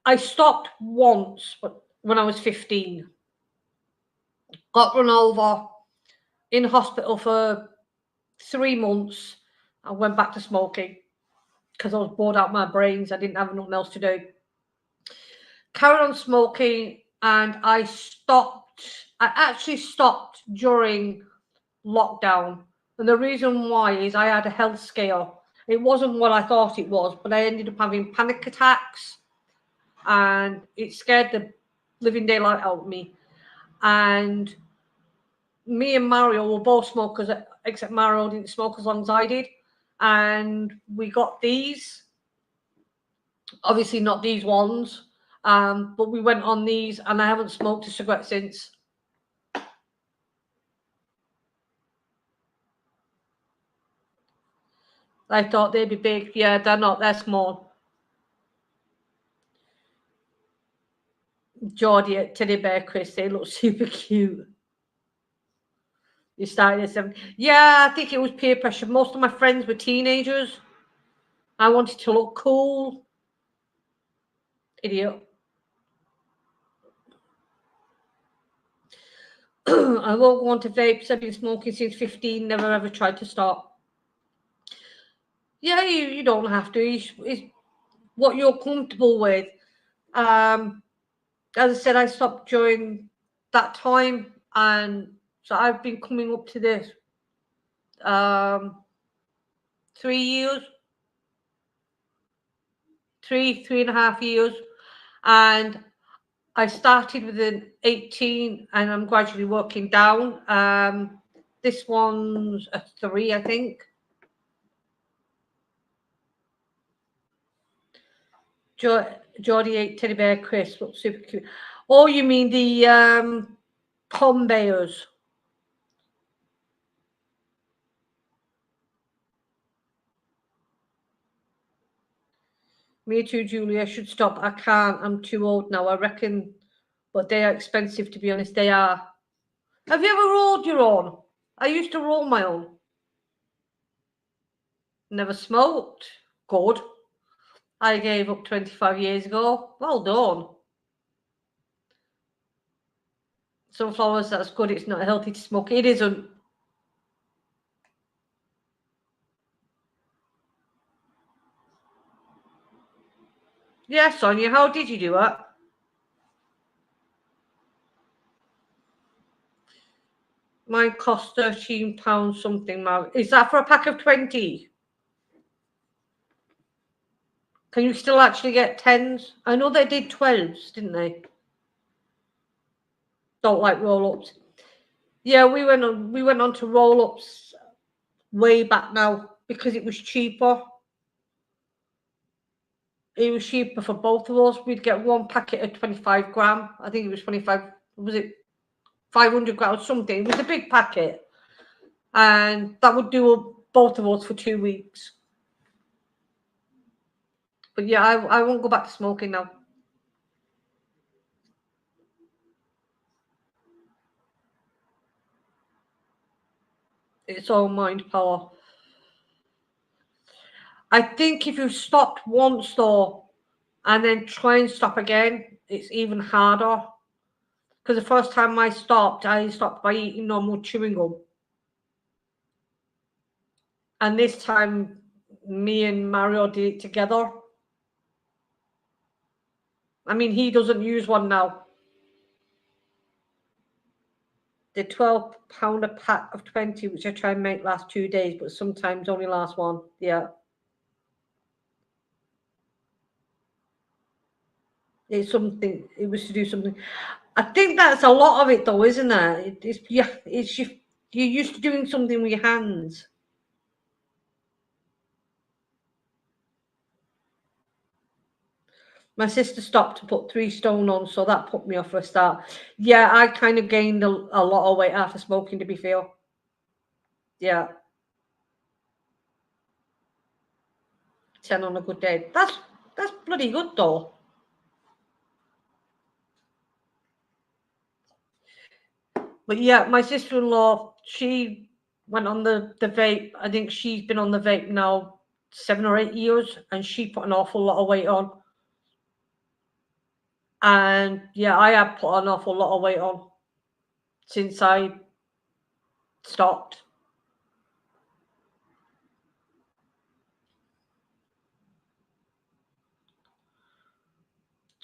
Speaker 1: I stopped once, but when I was 15. Got run over, in hospital for 3 months. I went back to smoking because I was bored out my brains. I didn't have nothing else to do. Carried on smoking, and I stopped. I actually stopped during lockdown. And the reason why is I had a health scare. It wasn't what I thought it was, but I ended up having panic attacks, and it scared the living daylight out of me. And me and Mario were both smokers, except Mario didn't smoke as long as I did. And we got these, obviously not these ones, but we went on these, and I haven't smoked a cigarette since. I thought they'd be big. Yeah, they're not. They're small. Geordie at Teddy Bear Chris, they look super cute. You started at 7. Yeah, I think it was peer pressure. Most of my friends were teenagers. I wanted to look cool. Idiot. I won't want to vape. I've been smoking since 15. Never ever tried to stop. Yeah, you don't have to. It's what you're comfortable with. As I said, I stopped during that time, and so I've been coming up to this 3 years, 3.5 years, and I started with an 18, and I'm gradually working down. This one's a 3, I think. Geordie 8 Teddy Bear Chris looks super cute. Oh, you mean the pom bears? Me too, Julie. I should stop. I can't. I'm too old now, I reckon. But they are expensive, to be honest. They are. Have you ever rolled your own? I used to roll my own. Never smoked. Good. I gave up 25 years ago. Well done. Sunflowers, that's good. It's not healthy to smoke. It isn't. Yeah, Sonia, how did you do it? Mine cost £13 something. Is that for a pack of 20? Can you still actually get 10s? I know they did 12s, didn't they? Don't like roll-ups. Yeah, we went on to roll-ups way back now because it was cheaper. It was cheaper for both of us. We'd get one packet of 25 gram. I think it was 25. Was it 500 grams or something? It was a big packet, and that would do both of us for 2 weeks. But yeah, I won't go back to smoking now. It's all mind power. I think if you've stopped once though, and then try and stop again, it's even harder. Because the first time I stopped by eating normal chewing gum. And this time, me and Mario did it together. I mean, he doesn't use one now. The £12 a pack of 20, which I try and make last 2 days, but sometimes only last one. Yeah. It's something. It was to do something. I think that's a lot of it, though, isn't it? It's yeah. It's you're used to doing something with your hands. My sister stopped to put 3 stone on, so that put me off for a start. Yeah, I kind of gained a lot of weight after smoking, to be fair. Yeah. 10 on a good day. That's bloody good, though. But yeah, my sister-in-law, she went on the vape. I think she's been on the vape now 7 or 8 years, and she put an awful lot of weight on. And yeah, I have put an awful lot of weight on since I stopped.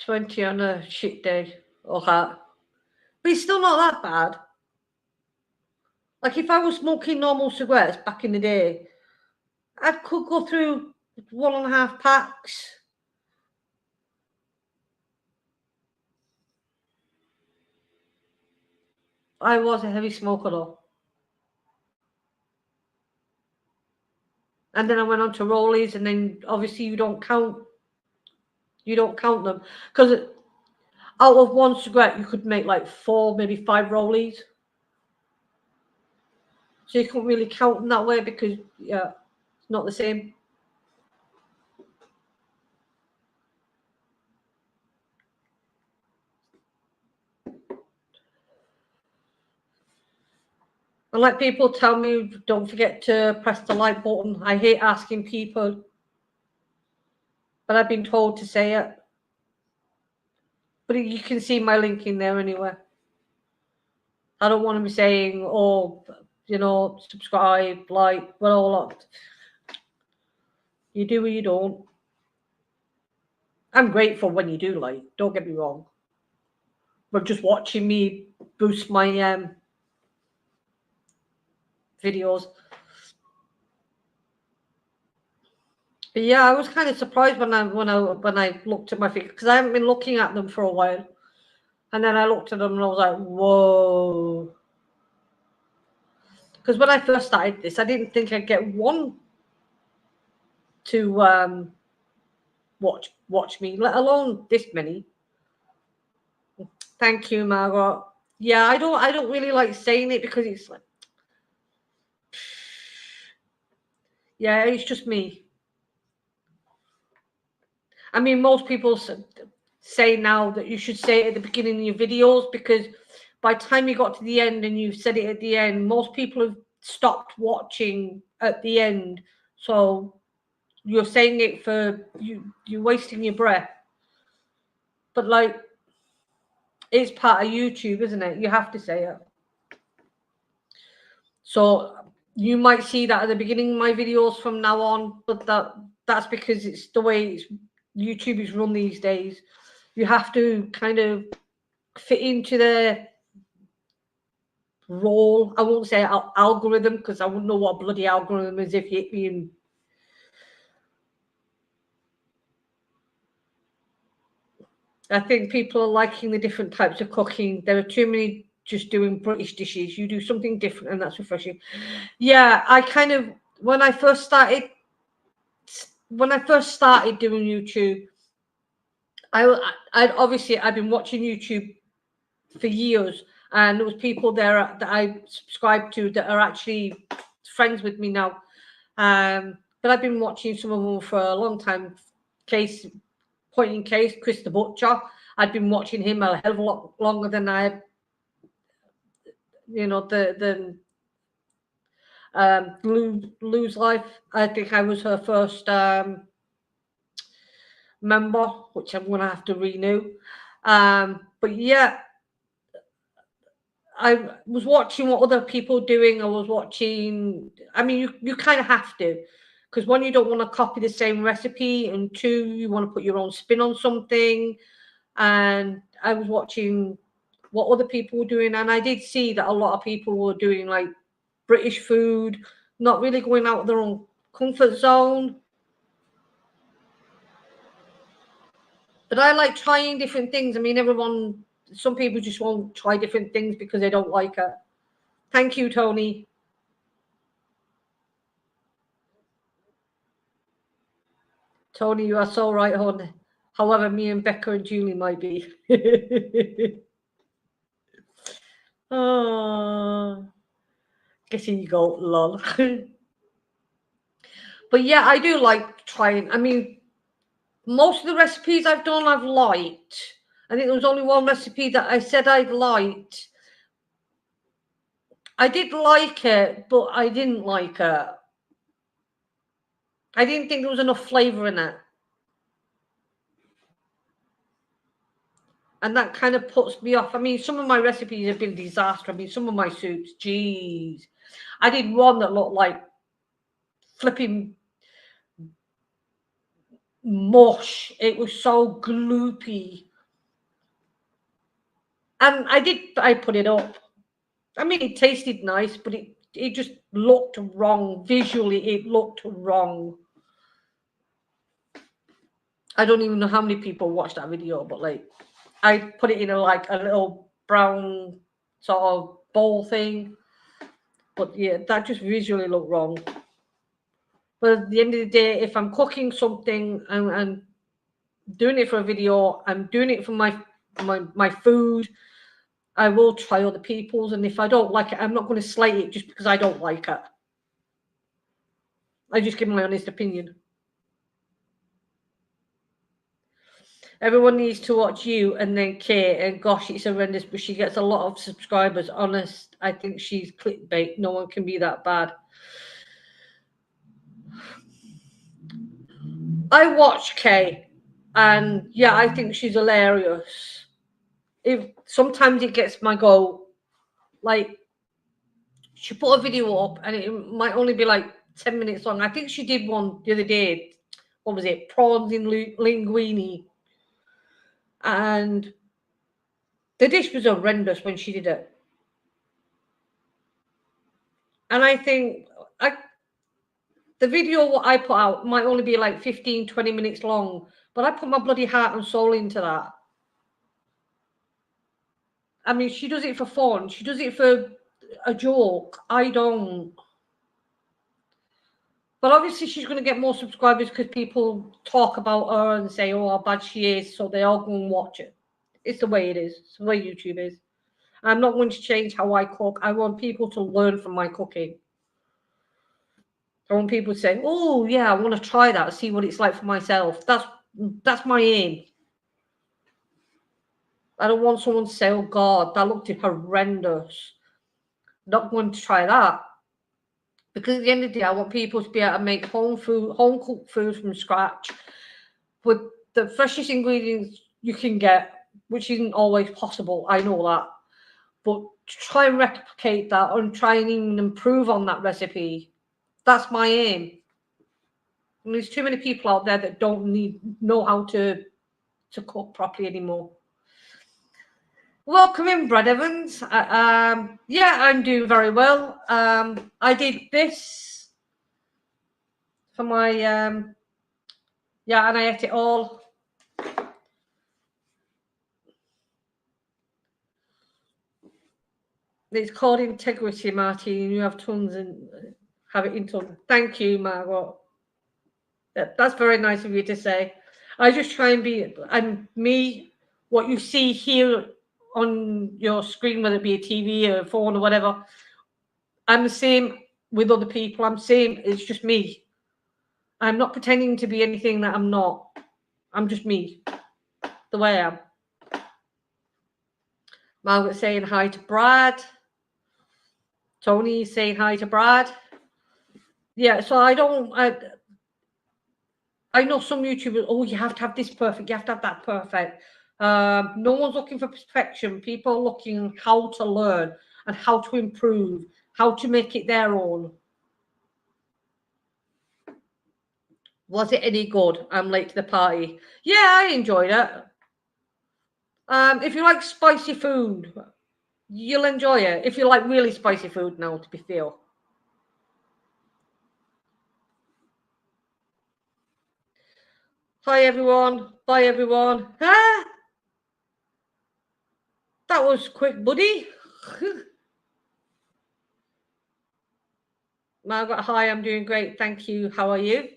Speaker 1: 20 on a shit day or that. But it's still not that bad. Like if I was smoking normal cigarettes back in the day, I could go through 1.5 packs. I was a heavy smoker though. And then I went on to rollies, and then obviously you don't count them because out of one cigarette you could make like 4, maybe 5 rollies. So you couldn't really count them that way because yeah, it's not the same. And like people tell me, don't forget to press the like button. I hate asking people, but I've been told to say it. But you can see my link in there anyway. I don't want to be saying, oh, subscribe, like, well, you do or you don't. I'm grateful when you do like, don't get me wrong. But just watching me boost my videos. But yeah, I was kind of surprised when I looked at my feet because I haven't been looking at them for a while. And then I looked at them and I was like, whoa. Because when I first started this, I didn't think I'd get one to watch me, let alone this many. Thank you, Margaret. Yeah, I don't really like saying it because it's like, yeah, it's just me. I mean, most people say now that you should say it at the beginning of your videos because by the time you got to the end and you've said it at the end, most people have stopped watching at the end. So you're saying it for you're wasting your breath. But like, it's part of YouTube, isn't it? You have to say it. So you might see that at the beginning of my videos from now on, but that's because it's the way YouTube is run these days. You have to kind of fit into the role. I won't say algorithm because I wouldn't know what a bloody algorithm is if you hit me in. I think people are liking the different types of cooking. There are too many just doing British dishes. You do something different and that's refreshing. Yeah, I kind of when I first started doing YouTube, I'd been watching YouTube for years, and there was people there that I subscribed to that are actually friends with me now. But I've been watching some of them for a long time. Chris the Butcher. I'd been watching him a hell of a lot longer than I, Lou's Life. I think I was her first member, which I'm going to have to renew. But yeah, I was watching what other people were doing. I was watching. I mean, you kind of have to, because one, you don't want to copy the same recipe, and two, you want to put your own spin on something. And I was watching what other people were doing, and I did see that a lot of people were doing like British food, not really going out of their own comfort zone. But I like trying different things. I mean, some people just won't try different things because they don't like it. Thank you, Tony. Tony, you are so right, hon. However, me and Becca and Julie might be. Oh, guess you go, lol. But yeah, I do like trying. I mean, most of the recipes I've done, I've liked. I think there was only one recipe that I said I'd liked. I did like it, but I didn't like it. I didn't think there was enough flavour in it. And that kind of puts me off. I mean, some of my recipes have been disaster. I mean, some of my soups, geez. I did one that looked like flipping mush. It was so gloopy. And I put it up. I mean, it tasted nice, but it just looked wrong. Visually, it looked wrong. I don't even know how many people watched that video, but like, I put it in a little brown sort of bowl thing. But yeah, that just visually looked wrong. But at the end of the day, if I'm cooking something and doing it for a video, I'm doing it for my food, I will try other people's. And if I don't like it, I'm not going to slate it just because I don't like it. I just give my honest opinion. Everyone needs to watch you and then Kate, and gosh, it's horrendous, but she gets a lot of subscribers. Honest, I think she's clickbait. No one can be that bad. I watch Kay, and yeah, I think she's hilarious. If sometimes it gets my goal, like she put a video up, and it might only be like 10 minutes long. I think she did one the other day. What was it? Prawns in linguine, and the dish was horrendous when she did it. And I think the video what I put out might only be like 15, 20 minutes long, but I put my bloody heart and soul into that. I mean, she does it for fun. She does it for a joke. I don't. But obviously she's going to get more subscribers because people talk about her and say, oh, how bad she is, so they all go and watch it. It's the way it is. It's the way YouTube is. I'm not going to change how I cook. I want people to learn from my cooking. I want people to say, oh, yeah, I want to try that, see what it's like for myself. That's my aim. I don't want someone to say, oh, God, that looked horrendous. Not going to try that. Because at the end of the day, I want people to be able to make home cooked food from scratch with the freshest ingredients you can get, which isn't always possible. I know that. But to try and replicate that and try and even improve on that recipe, that's my aim. And there's too many people out there that don't know how to cook properly anymore. Welcome in, Brad Evans. Yeah, I'm doing very well. I did this for my yeah, and I ate it all. It's called integrity, Martin. You have tons and have it in tons. Thank you, Margot. That's very nice of you to say. I just try and be, and me, what you see here on your screen, whether it be a TV or a phone or whatever, I'm the same with other people. I'm the same. It's just me. I'm not pretending to be anything that I'm not. I'm just me, the way I am. Margaret saying hi to Brad. Tony saying hi to Brad. Yeah, so I know some YouTubers, oh, you have to have this perfect, you have to have that perfect. No one's looking for perfection. People are looking how to learn and how to improve, how to make it their own. Was it any good? I'm late to the party. Yeah, I enjoyed it. If you like spicy food, you'll enjoy it. If you like really spicy food now, to be fair. Hi everyone. Bye everyone. Ah, that was quick, buddy. Margaret, hi, I'm doing great. Thank you. How are you?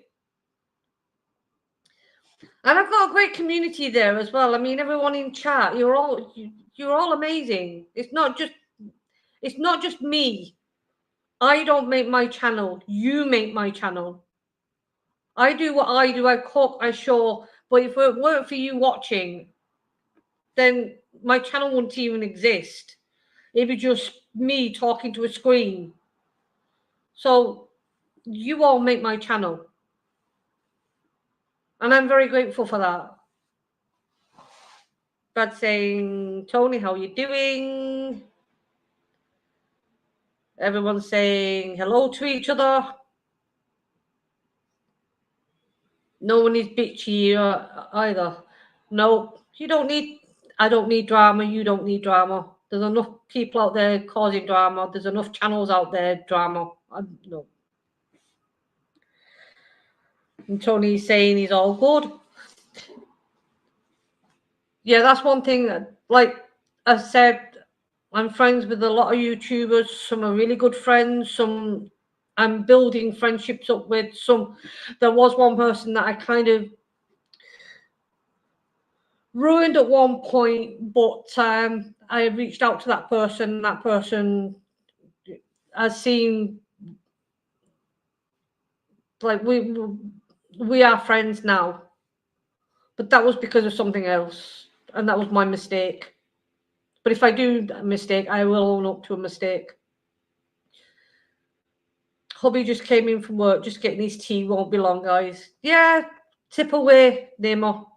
Speaker 1: And I've got a great community there as well. I mean, everyone in chat, you're all amazing. It's not just me. I don't make my channel. You make my channel. I do what I do. I cook, I show. But if it weren't for you watching, then my channel wouldn't even exist. It'd be just me talking to a screen. So you all make my channel. And I'm very grateful for that. But saying, Tony, how are you doing? Everyone's saying hello to each other. No one is bitchy either. No, you don't need, I don't need drama. You don't need drama. There's enough people out there causing drama. There's enough channels out there, drama. No. And Tony's saying he's all good. Yeah, that's one thing that, like I said, I'm friends with a lot of YouTubers. Some are really good friends. Some I'm building friendships up with. Some, there was one person that I kind of ruined at one point, but I reached out to that person. That person has seen, like, we are friends now. But that was because of something else, and that was my mistake. But if I do a mistake, I will own up to a mistake. Hubby just came in from work, just getting his tea. Won't be long, guys. Yeah, tip away, Nemo.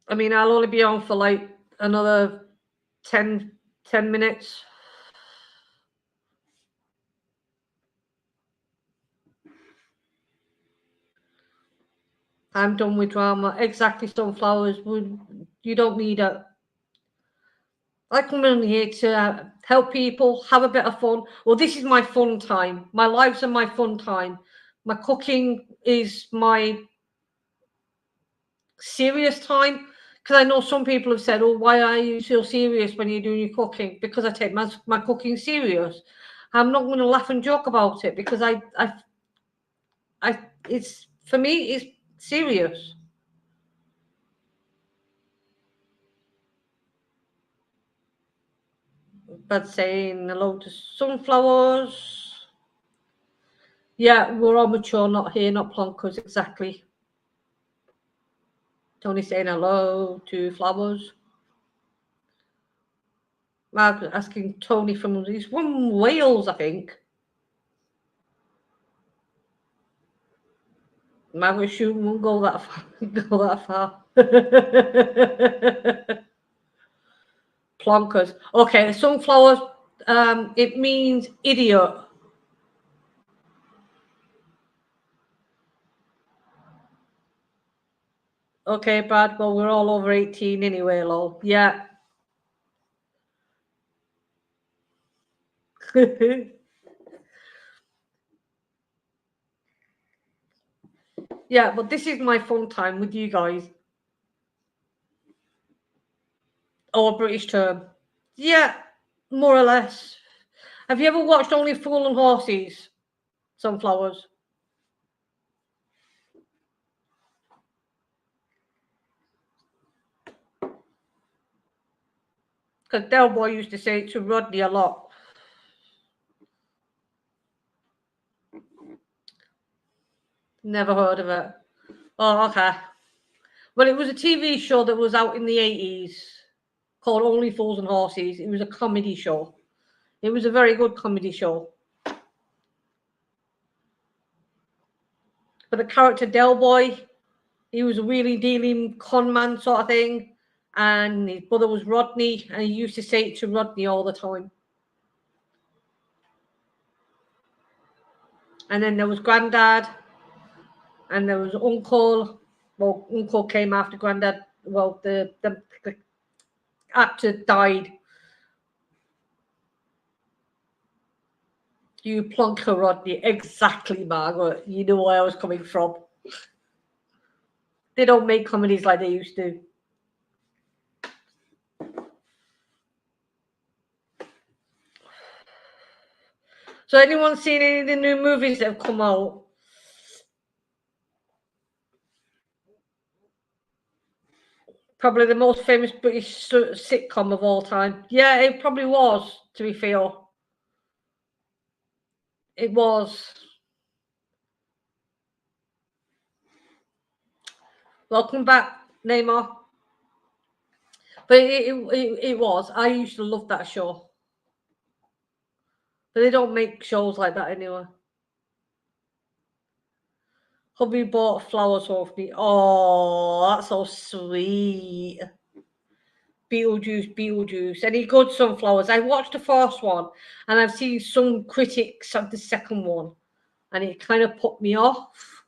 Speaker 1: I mean, I'll only be on for like another 10 minutes. I'm done with drama. Exactly, sunflowers. You don't need it. I come in here to help people, have a bit of fun. Well, this is my fun time. My lives are my fun time. My cooking is my serious time. Because I know some people have said, oh, why are you so serious when you're doing your cooking? Because I take my cooking serious. I'm not going to laugh and joke about it because it's, for me, it's serious. But saying hello to sunflowers. Yeah, we're all mature, not here, not plonkers, exactly. Tony saying hello to flowers. Mark asking Tony from, he's from Wales, I think. Margaret Shue won't go that far. Go that far. Plonkers. Okay, sunflowers. It means idiot. Okay, Brad. Well, we're all over 18 anyway, lol. Yeah. Yeah, but this is my fun time with you guys. Or a British term. Yeah, more or less. Have you ever watched Only Fool and Horses? Sunflowers. Because Del Boy used to say it to Rodney a lot. Never heard of it. Oh, okay. Well, it was a TV show that was out in the 80s called Only Fools and Horses. It was a comedy show. It was a very good comedy show. But the character Del Boy, he was a really dealing con man sort of thing. And his brother was Rodney, and he used to say it to Rodney all the time. And then there was Grandad, and there was Uncle. Well, Uncle came after Grandad. Well, the actor died. You plonker, Rodney. Exactly, Margaret. You know where I was coming from. They don't make comedies like they used to. So anyone seen any of the new movies that have come out? Probably the most famous British sitcom of all time. Yeah, it probably was, to be fair. It was. Welcome back, Neymar. But it was. I used to love that show. But they don't make shows like that anymore. Hubby bought flowers for me. Oh, that's so sweet. Beetlejuice. Any good sunflowers? I watched the first one and I've seen some critics of the second one and it kind of put me off.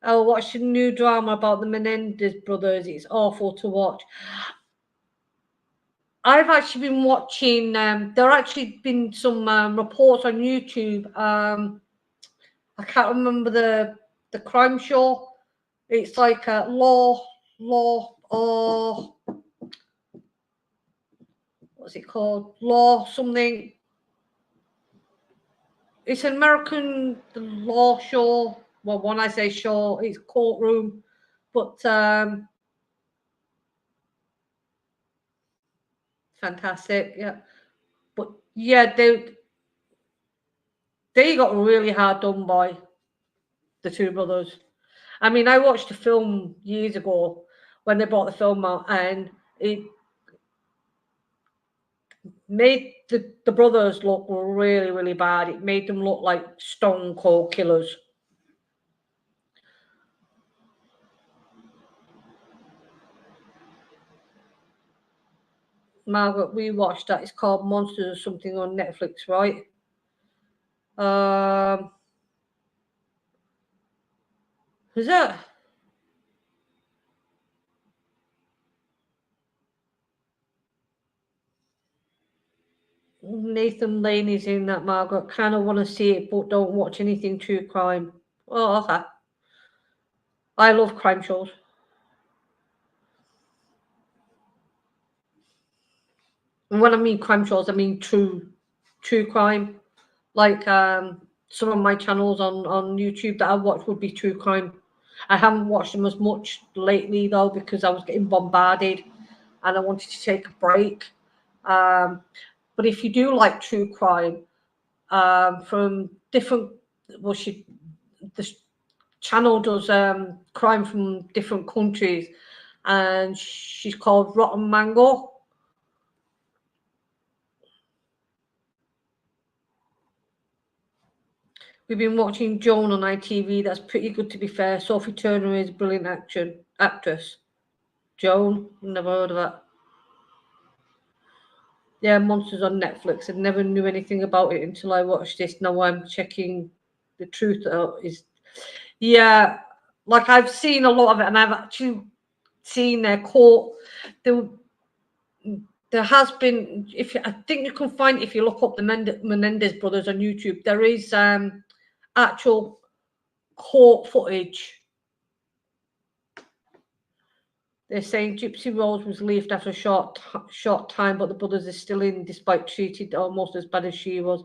Speaker 1: I watched a new drama about the Menendez brothers. It's awful to watch. I've actually been watching, there actually been some reports on YouTube. I can't remember the crime show. It's like a law, or what's it called? Law something. It's an American law show. Well, when I say show, it's courtroom, but fantastic, yeah. But yeah, they got really hard done by the two brothers. I mean, I watched a film years ago when they brought the film out, and it made the brothers look really, really bad. It made them look like stone cold killers. Margaret, we watched that. It's called Monsters or something on Netflix, right? Who's that? Nathan Lane is in that, Margaret. Kind of want to see it, but don't watch anything true crime. Oh, okay. I love crime shows. And when I mean crime shows, I mean true crime. Like some of my channels on YouTube that I watch would be true crime. I haven't watched them as much lately though because I was getting bombarded and I wanted to take a break. But if you do like true crime, from different, well, the channel does crime from different countries, and she's called Rotten Mango. We've been watching Joan on ITV. That's pretty good, to be fair. Sophie Turner is a brilliant actress. Joan, never heard of that. Yeah, Monsters on Netflix. I never knew anything about it until I watched this. Now I'm checking the truth is. Yeah, like I've seen a lot of it, and I've actually seen their court. There has been, I think you can find, if you look up the Menendez brothers on YouTube, there is actual court footage. They're saying Gypsy Rose was released after a short time, but the brothers are still in, despite treated almost as bad as she was.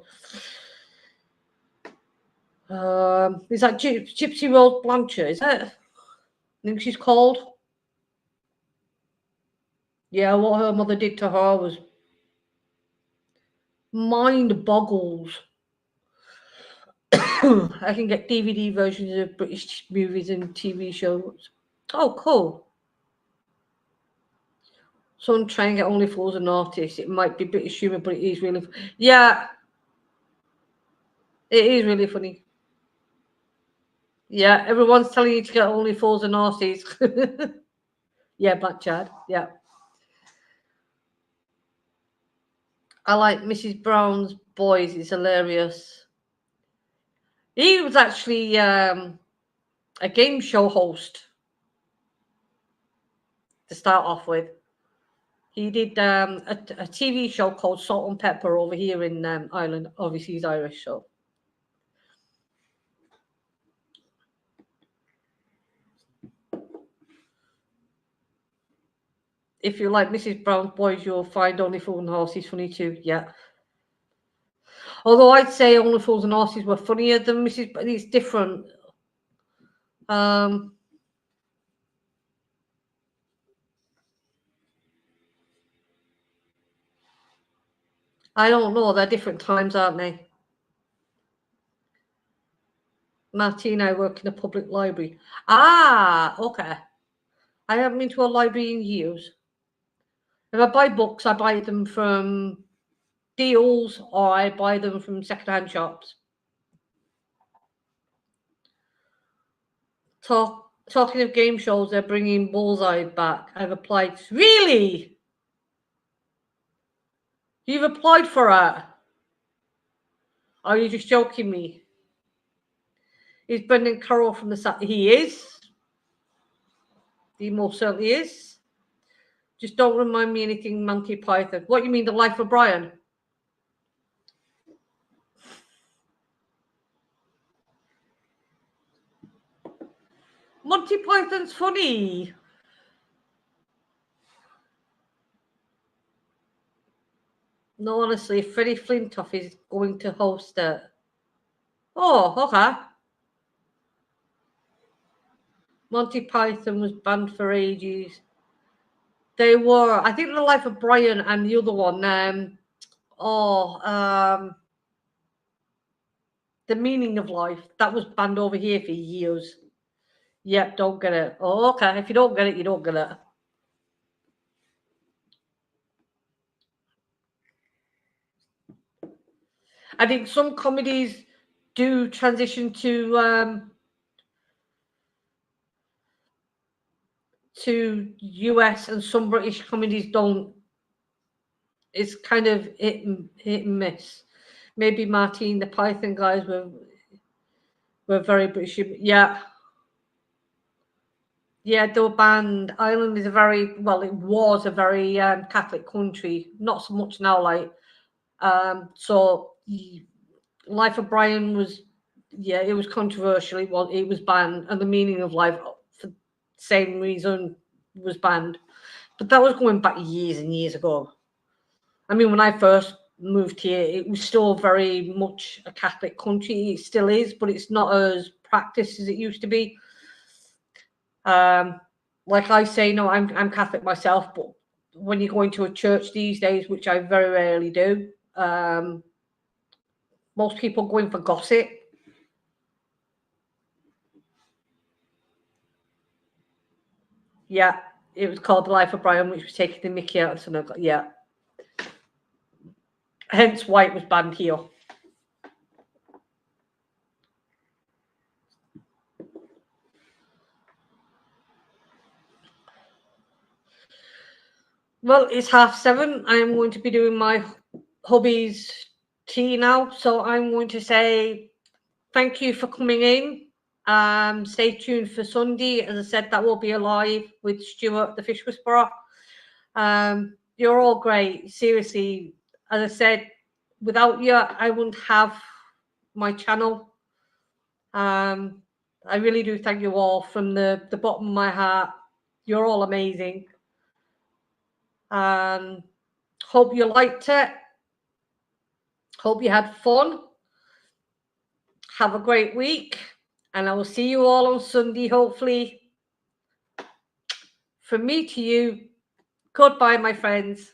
Speaker 1: Is that Gypsy Rose Blanchard? Is it? I think she's called. Yeah, what her mother did to her was mind boggles. I can get DVD versions of British movies and TV shows. Oh, cool. Someone trying to get Only Fools and Artists. It might be British humour, but it is really, yeah, it is really funny. Yeah, everyone's telling you to get Only Fools and Artists. Yeah, Black Chad. Yeah. I like Mrs. Brown's Boys. It's hilarious. He was actually a game show host to start off with. He did a TV show called Salt and Pepper over here in Ireland. Obviously, he's Irish, so. If you like Mrs. Brown's Boys, you'll find Only Fools and Horses funny too. Yeah. Although I'd say Only Fools and Horses were funnier than Mrs. But it's different. I don't know. They're different times, aren't they? Martina, I work in a public library. Ah, okay. I haven't been to a library in years. If I buy books, I buy them from deals or I buy them from secondhand shops. Talking of game shows, they're bringing Bullseye back. I've applied. Really? You've applied for it? Or are you just joking me? Is Brendan Carroll from the set? He is. He most certainly is. Just don't remind me anything Monty Python. What you mean, The Life of Brian? Monty Python's funny. No, honestly, Freddie Flintoff is going to host it. Oh, okay. Monty Python was banned for ages. They were, I think, The Life of Brian and the other one. The Meaning of Life. That was banned over here for years. Yep, don't get it. Oh, okay. If you don't get it, you don't get it. I think some comedies do transition to US and some British comedies don't. It's kind of hit and miss. Maybe Martin, the Python guys were very British. Yeah. Yeah, they were banned. Ireland is it was a very Catholic country. Not so much now, like. So Life of Brian was, it was controversial. It was banned, and The Meaning of Life, for the same reason, was banned. But that was going back years and years ago. I mean, when I first moved here, it was still very much a Catholic country. It still is, but it's not as practiced as it used to be. Like I say, no, I'm Catholic myself, but when you go into a church these days, which I very rarely do, most people go in for gossip. Yeah, it was called The Life of Brian, which was taking the mickey out of something. Yeah. Hence why it was banned here. Well, it's 7:30. I am going to be doing my hubby's tea now. So I'm going to say thank you for coming in. Stay tuned for Sunday. As I said, that will be a live with Stuart, the Fish Whisperer. You're all great. Seriously, as I said, without you, I wouldn't have my channel. I really do thank you all from the bottom of my heart. You're all amazing. Hope you liked it. Hope you had fun. Have a great week. And I will see you all on Sunday, hopefully. From me to you, goodbye, my friends.